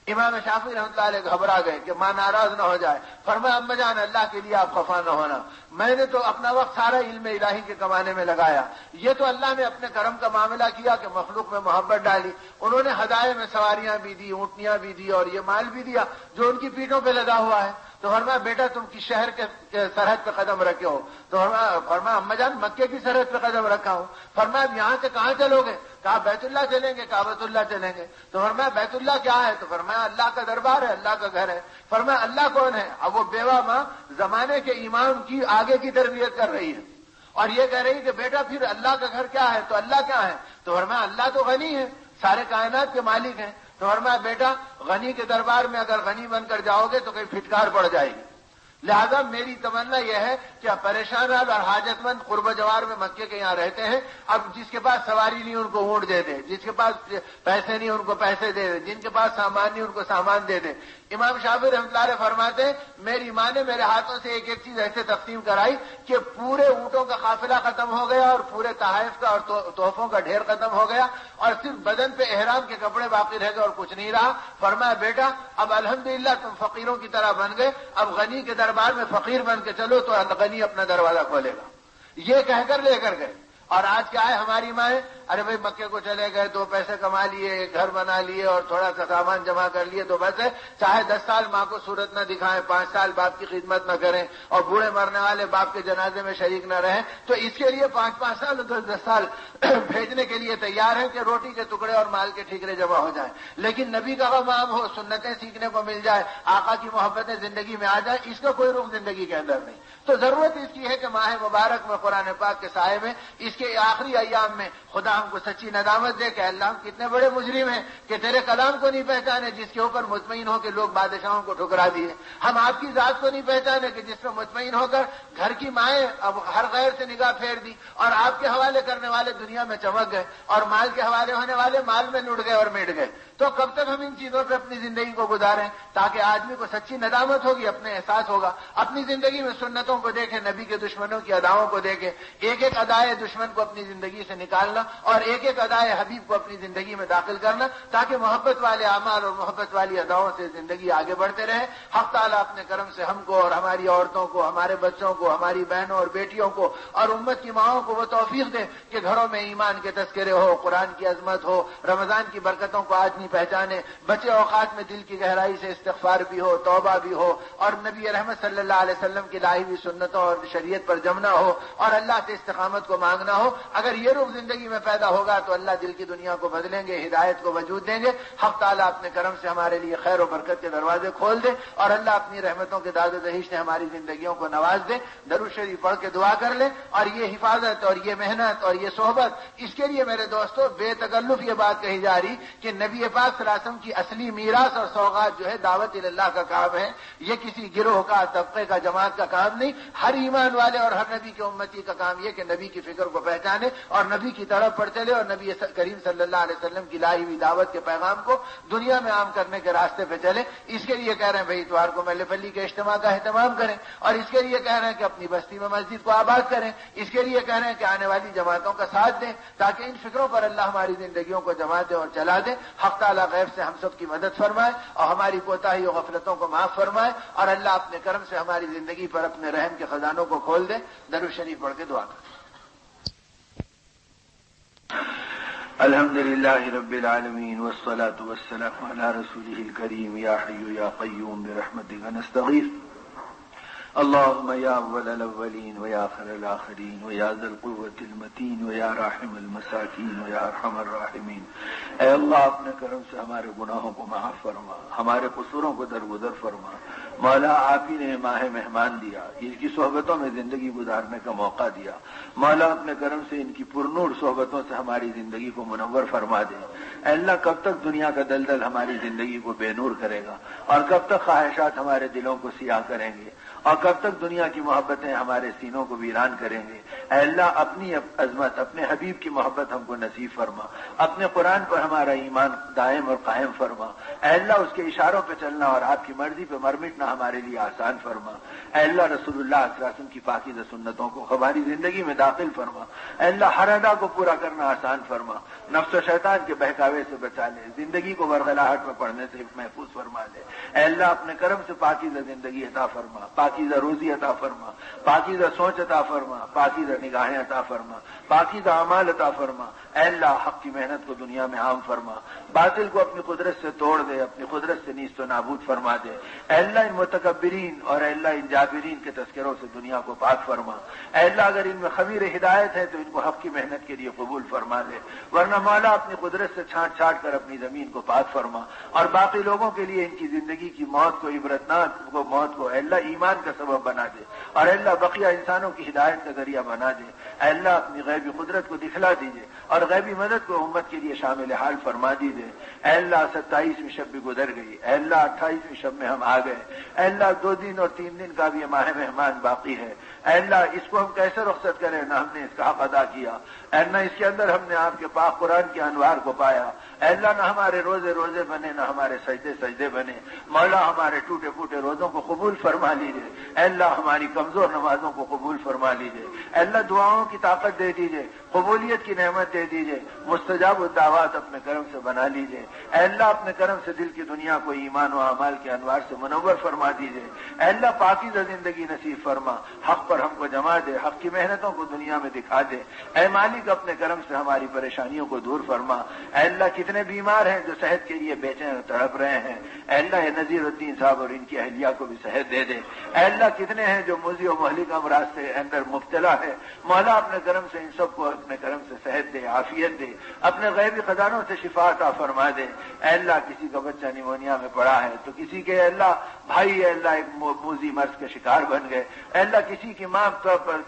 امام شافعی رحمۃ اللہ علیہ گھبرا گئے کہ ماں ناراض نہ ہو جائے۔ فرمایا اماں جان اللہ کے لیے آپ خفا نہ ہونا، میں نے تو اپنا وقت سارا علم الہی کے کمانے میں لگایا، یہ تو اللہ نے اپنے کرم کا معاملہ کیا کہ مخلوق میں محبت ڈالی، انہوں نے ہدایے میں سواریاں بھی دی، اونٹنیاں بھی دی، اور یہ مال بھی دیا جو ان کی پیٹھوں پہ لدا ہوا ہے۔ تو فرمایا بیٹا تم کس شہر کے سرحد پہ قدم رکھے ہو؟ تو فرمایا اماں جان مکے کی سرحد پہ قدم رکھا ہوں۔ فرمایا اب یہاں سے کہاں چلو گے؟ کہا بیت اللہ چلیں گے، کعبۃ اللہ چلیں گے۔ تو فرمایا بیت اللہ کیا ہے؟ تو فرمایا اللہ کا دربار ہے، اللہ کا گھر ہے۔ فرمایا اللہ کون ہے؟ اب وہ بیوہ ماں زمانے کے امام کی آگے کی تربیت کر رہی ہے اور یہ کہہ رہی کہ بیٹا پھر اللہ کا گھر کیا ہے؟ تو اللہ کیا ہے؟ تو فرمایا اللہ تو غنی ہے، سارے کائنات کے مالک ہیں۔ تو فرمایا بیٹا غنی کے دربار میں اگر غنی بن کر جاؤ گے تو کہیں پھٹکار پڑ جائے گی، لہذا میری تمنا یہ ہے کہ اب پریشان حال اور حاجت مند قرب و جوار میں مکے کے یہاں رہتے ہیں، اب جس کے پاس سواری نہیں ان کو اونٹ دے دیں، جس کے پاس پیسے نہیں ان کو پیسے دے دیں، جن کے پاس سامان نہیں ان کو سامان دے دیں۔ امام شافعی رحمۃ اللہ علیہ فرماتے ہیں میری ماں نے میرے ہاتھوں سے ایک ایک چیز ایسے تقسیم کرائی کہ پورے اونٹوں کا قافلہ ختم ہو گیا اور پورے تحائف کا اور تحفوں کا ڈھیر ختم ہو گیا اور صرف بدن پہ احرام کے کپڑے باقی رہ گئے اور کچھ نہیں رہا۔ فرمایا بیٹا اب الحمدللہ تم فقیروں کی طرح بن گئے، اب غنی کے دربار میں فقیر بن کے چلو تو غنی اپنا دروازہ کھولے گا۔ یہ کہہ کر لے کر گئے۔ اور آج کیا ہے ہماری مائیں، ارے بھائی مکے کو چلے گئے، 2 پیسے کما لیے، ایک گھر بنا لیے اور تھوڑا سا سامان جمع کر لیے تو بس ہے، چاہے 10 سال ماں کو صورت نہ دکھائیں، 5 سال باپ کی خدمت نہ کریں اور بوڑھے مرنے والے باپ کے جنازے میں شریک نہ رہیں، تو اس کے لیے 5 سال اور 10 سال بھیجنے کے لیے تیار ہیں کہ روٹی کے ٹکڑے اور مال کے ٹھیکرے جمع ہو جائیں، لیکن نبی کا غم عام ہو، سنتیں سیکھنے کو مل جائے، آقا کی محبتیں زندگی میں آ جائیں، اس کا کوئی رخ زندگی کے اندر نہیں۔ تو ضرورت اس کی ہے کہ ماہ مبارک میں قرآن پاک کے سائے میں اس کے آخری ایام میں خدا ہم کو سچی ندامت دے کہ اللہ ہم کتنے بڑے مجرم ہیں کہ تیرے کلام کو نہیں پہچانے جس کے اوپر مطمئن ہو کہ لوگ بادشاہوں کو ٹھکرا دیے، ہم آپ کی ذات کو نہیں پہچانے کہ جس پہ مطمئن ہو کر گھر کی مائیں اب ہر غیر سے نگاہ پھیر دی اور آپ کے حوالے کرنے والے دنیا میں چمک گئے اور مال کے حوالے ہونے والے مال میں لٹ گئے اور مٹ گئے۔ تو کب تک ہم ان چیزوں پہ اپنی زندگی کو گزاریں تاکہ آدمی کو سچی ندامت ہوگی، اپنے احساس ہوگا، اپنی زندگی میں سنتوں کو دیکھیں، نبی کے دشمنوں کی اداؤں کو دیکھیں، ایک ایک ادائے دشمن کو اپنی زندگی سے نکالنا اور ایک ایک ادائے حبیب کو اپنی زندگی میں داخل کرنا تاکہ محبت والے اعمال اور محبت والی اداؤں سے زندگی آگے بڑھتے رہے۔ حق تعالیٰ اپنے کرم سے ہم کو اور ہماری عورتوں کو، ہمارے بچوں کو، ہماری بہنوں اور بیٹیوں کو اور امت کی ماؤں کو وہ توفیق دے کہ گھروں میں ایمان کے تذکرے ہو، قرآن کی عظمت ہو، رمضان کی برکتوں کو آدمی پہچانے، بچے اوقات میں دل کی گہرائی سے استغفار بھی ہو، توبہ بھی ہو اور نبی رحمت صلی اللہ علیہ وسلم کی لائی ہوئی سنتوں اور شریعت پر جمنا ہو اور اللہ سے استقامت کو مانگنا ہو۔ اگر یہ رخ زندگی میں پیدا ہوگا تو اللہ دل کی دنیا کو بدلیں گے، ہدایت کو وجود دیں گے۔ حق تعالیٰ اپنے کرم سے ہمارے لیے خیر و برکت کے دروازے کھول دے اور اللہ اپنی رحمتوں کے داد و دہیش سے ہماری زندگیوں کو نواز دے۔ درود شریف پڑھ کے دعا کر لیں اور یہ حفاظت اور یہ محنت اور یہ صحبت، اس کے لیے میرے دوستو بے تکلف یہ بات کہی جا رہی کہ نبی پاک صلی اللہ علیہ وسلم کی اصلی میراث اور سوغات جو ہے دعوت اللہ کا کام ہے، یہ کسی گروہ کا، طبقے کا، جماعت کا کام نہیں۔ ہر ایمان والے اور ہر نبی کے امتی کا کام یہ کہ نبی کی فکر کو پہچانے اور نبی کی طرف پر چلے اور نبی کریم صلی اللہ علیہ وسلم کی لائی ہوئی دعوت کے پیغام کو دنیا میں عام کرنے کے راستے پہ چلے۔ اس کے لیے کہہ رہے ہیں بھائی اتوار کو محلے پلی کے اجتماع کا اہتمام کریں اور اس کے لیے کہہ رہے ہیں کہ اپنی بستی میں مسجد کو آباد کریں، اس کے لیے کہہ رہے ہیں کہ آنے والی جماعتوں کا ساتھ دیں تاکہ ان فکروں پر اللہ ہماری زندگیوں کو جما دے اور چلا دے۔ حق تعالیٰ غیب سے ہم سب کی مدد فرمائے اور ہماری کوتاہی و غفلتوں کو معاف فرمائے اور اللہ اپنے کرم سے ہماری زندگی پر اپنے رحم کے خزانوں کو کھول دے۔ درود شریف پڑھ کے دعا کریں۔ الحمد للہ رب العالمین والصلاة والسلام علی رسولہ الکریم یا حی یا قیوم برحمتک نستغیث اللهم یا اول الاولین ویا آخر الاخرین ویا ذا القوة المتین ویا راحم المساکین ویا ارحم الراحمین۔ اے اللہ اپنے کرم سے ہمارے گناہوں کو معاف فرما، ہمارے قصوروں کو درگزر فرما۔ مولا آپ ہی نے ماہ مہمان دیا، ان کی صحبتوں میں زندگی گزارنے کا موقع دیا۔ مولا اپنے کرم سے ان کی پرنور صحبتوں سے ہماری زندگی کو منور فرما دے۔ اے اللہ کب تک دنیا کا دلدل ہماری زندگی کو بے نور کرے گا اور کب تک خواہشات ہمارے دلوں کو سیاہ کریں گے اور کب تک دنیا کی محبتیں ہمارے سینوں کو ویران کریں گے۔ اے اللہ اپنی عظمت، اپنے حبیب کی محبت ہم کو نصیب فرما، اپنے قرآن پر ہمارا ایمان دائم اور قائم فرما۔ اے اللہ اس کے اشاروں پہ چلنا اور آپ کی مرضی پہ مر مٹنا ہمارے لیے آسان فرما۔ اے اللہ رسول اللہ صلی اللہ علیہ وسلم کی پاکیزہ سنتوں کو ہماری زندگی میں داخل فرما۔ اے اللہ ہر ادا کو پورا کرنا آسان فرما، نفس و شیطان کے بہکاوے سے بچا لے، زندگی کو ورغلاہٹ میں پڑھنے سے محفوظ فرما لے۔ اے اللہ اپنے کرم سے پاکیزہ زندگی عطا فرما، پاکیزہ روزی عطا فرما، پاکیزہ سوچ عطا فرما، پاکیزہ نگاہیں عطا فرما، پاکیزہ اعمال عطا فرما۔ اے اللہ حق کی محنت کو دنیا میں عام فرما، باطل کو اپنی قدرت سے توڑ دے، اپنی قدرت سے نیست و نابود فرما دے۔ اے اللہ ان متکبرین اور اے اللہ ان جابرین کے تذکروں سے دنیا کو پاک فرما۔ اے اللہ اگر ان میں خمیر ہدایت ہے تو ان کو حق کی محنت کے لیے قبول فرما لے، ورنہ مولا اپنی قدرت سے چھانٹ چھانٹ کر اپنی زمین کو پاک فرما اور باقی لوگوں کے لیے ان کی زندگی کی موت کو عبرتناک موت کو اے اللہ ایمان کا سبب بنا دے، اور اے اللہ بقیہ انسانوں کی ہدایت کا ذریعہ بنا دے۔ اے اللہ اپنی غیبی قدرت کو دکھلا دیجیے اور غیبی مدد کو امت کے لیے شامل حال فرما دیجیے۔ اے اللہ 27ویں شب بھی گزر گئی، اے اللہ 28ویں شب میں ہم آ گئے، اے اللہ 2 دن اور 3 دن کا بھی ماہ مہمان باقی ہے، اے اللہ اس کو ہم کیسے رخصت کریں؟ نہ ہم نے اس کا حق ادا کیا، اے اللہ اس کے اندر ہم نے آپ کے پاک قرآن کے انوار کو پایا، اے اللہ نہ ہمارے روزے بنے، نہ ہمارے سجدے بنے، مولا ہمارے ٹوٹے پھوٹے روزوں کو قبول فرما لیجیے، اے اللہ ہماری کمزور نمازوں کو قبول فرما لیجیے، اے اللہ دعاؤں کی طاقت دے دیجیے، قبولیت کی نعمت دے دیجیے، مستجاب الدعوات اپنے کرم سے بنا لیجیے، اے اللہ اپنے کرم سے دل کی دنیا کو ایمان و اعمال کے انوار سے منور فرما دیجیے، اے اللہ پاکیزہ زندگی نصیب فرما، حق پر ہم کو جما دے، حق کی محنتوں کو دنیا میں دکھا دے، اے مالک اپنے کرم سے ہماری پریشانیوں کو دور فرما، اے اللہ کتنے بیمار ہیں جو صحت کے لیے بے چین تڑپ رہے ہیں، اے اللہ نذیر الدین صاحب اور ان کی اہلیہ کو بھی صحت دے دے، اے اللہ کتنے ہیں جو موذی و مہلک امراض سے اندر مبتلا ہے، مولا اپنے کرم سے ان سب کو اپنے کرم سے صحت دے، عافیت دے، اپنے غیبی خزانوں سے شفا عطا فرما دے، اے اللہ کسی کا بچہ نیمونیا میں پڑا ہے تو کسی کے اللہ بھائی اے اللہ ایک موذی مرض کے شکار بن گئے، اے اللہ کسی کی ماں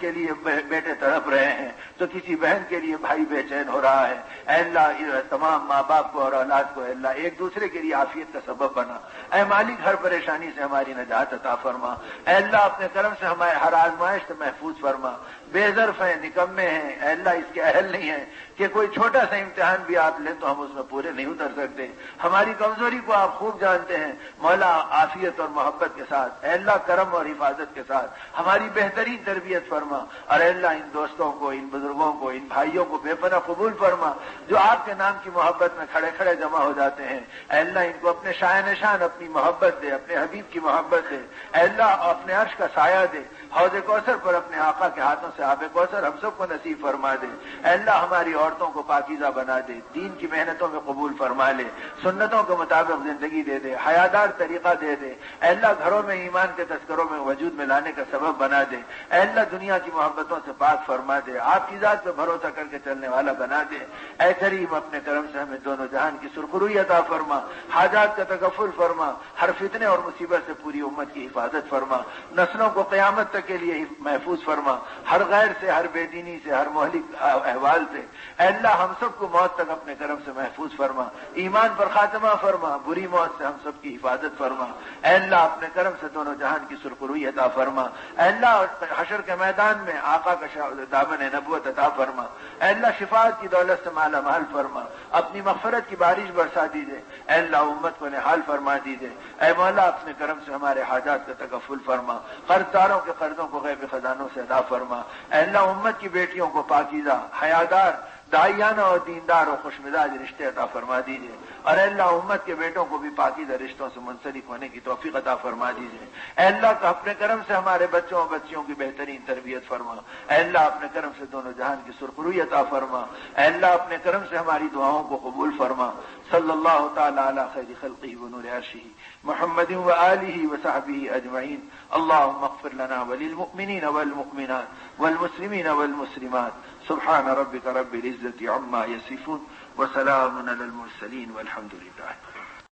کے لیے بیٹے تڑپ رہے ہیں تو کسی بہن کے لیے بھائی بے چین ہو رہا ہے، اے اللہ تمام ماں باپ کو اور اولاد کو اے اللہ ایک دوسرے کے لیے عافیت کا سبب بنا، اے مالک ہر پریشانی سے ہماری نجات عطا فرما، اے اللہ اپنے کرم سے ہمارے ہر آزمائش سے محفوظ فرما، بے ظرف ہیں، نکمے ہیں، اے اللہ اس کے اہل نہیں ہیں کہ کوئی چھوٹا سا امتحان بھی آپ لیں تو ہم اس میں پورے نہیں اتر سکتے، ہماری کمزوری کو آپ خوب جانتے ہیں، مولا عافیت اور محبت کے ساتھ اے اللہ کرم اور حفاظت کے ساتھ ہماری بہترین تربیت فرما، اور اے اللہ ان دوستوں کو، ان بزرگوں کو، ان بھائیوں کو بے پناہ قبول فرما جو آپ کے نام کی محبت میں کھڑے کھڑے جمع ہو جاتے ہیں، اے اللہ ان کو اپنے شائع نشان اپنی محبت دے، اپنے حبیب کی محبت دے، اے اللہ اپنے عرش کا سایہ دے، حوض کوثر پر اپنے آقا کے ہاتھوں سے آب کوثر ہم سب کو نصیب فرما دے، اے اللہ ہماری عورتوں کو پاکیزہ بنا دے، دین کی محنتوں میں قبول فرما لے، سنتوں کے مطابق زندگی دے دے، حیادار طریقہ دے دے، اے اللہ گھروں میں ایمان کے تذکروں میں وجود میں لانے کا سبب بنا دے، اے اللہ دنیا کی محبتوں سے پاک فرما دے، آپ کی ذات پہ بھروسہ کر کے چلنے والا بنا دے، اے کریم اپنے کرم سے ہمیں دونوں جہان کی سرخروئی عطا فرما، حاجات کا تکفل فرما، ہر فتنے اور مصیبت سے پوری امت کی حفاظت فرما، نسلوں کو قیامت تک کے لیے محفوظ فرما، ہر غیر سے، ہر بے دینی سے، ہر مہلک احوال سے، اے اللہ ہم سب کو موت تک اپنے کرم سے محفوظ فرما، ایمان پر خاتمہ فرما، بری موت سے ہم سب کی حفاظت فرما، اے اللہ اپنے کرم سے دونوں جہان کی سرخروئی عطا فرما، اے اللہ حشر کے میدان میں آقا کا دامن نبوت عطا فرما، اے اللہ شفاعت کی دولت سے مالا مال فرما، اپنی مغفرت کی بارش برسا دیجیے، اے اللہ امت کو نحال فرما دیجیے، اے مولا اپنے کرم سے ہمارے حاجات کا تکفل فرما، قرض داروں کے قرضوں کو غیب خزانوں سے ادا فرما، اے اللہ امت کی بیٹیوں کو پاکیزہ، حیادار، داعیانہ اور دیندار اور خوش مزاج رشتے عطا فرما دیجیے، اور اے اللہ امت کے بیٹوں کو بھی پاکیزہ رشتوں سے منسلک ہونے کی توفیق عطا فرما دیجیے، اے اللہ کا اپنے کرم سے ہمارے بچوں اور بچیوں کی بہترین تربیت فرما، اے اللہ اپنے کرم سے دونوں جہان کی سرخروئی عطا فرما، اے اللہ اپنے کرم سے ہماری دعاؤں کو قبول فرما، صلی اللہ تعالی علی خیر خلقہ ونور عرشہ محمد وآلہ وصحبہ اجمعین، اللهم اغفر لنا وللمؤمنین والمؤمنات والمسلمین والمسلمات، سبحان ربک رب العزة عما یصفون وسلام علی المرسلین والحمد للہ۔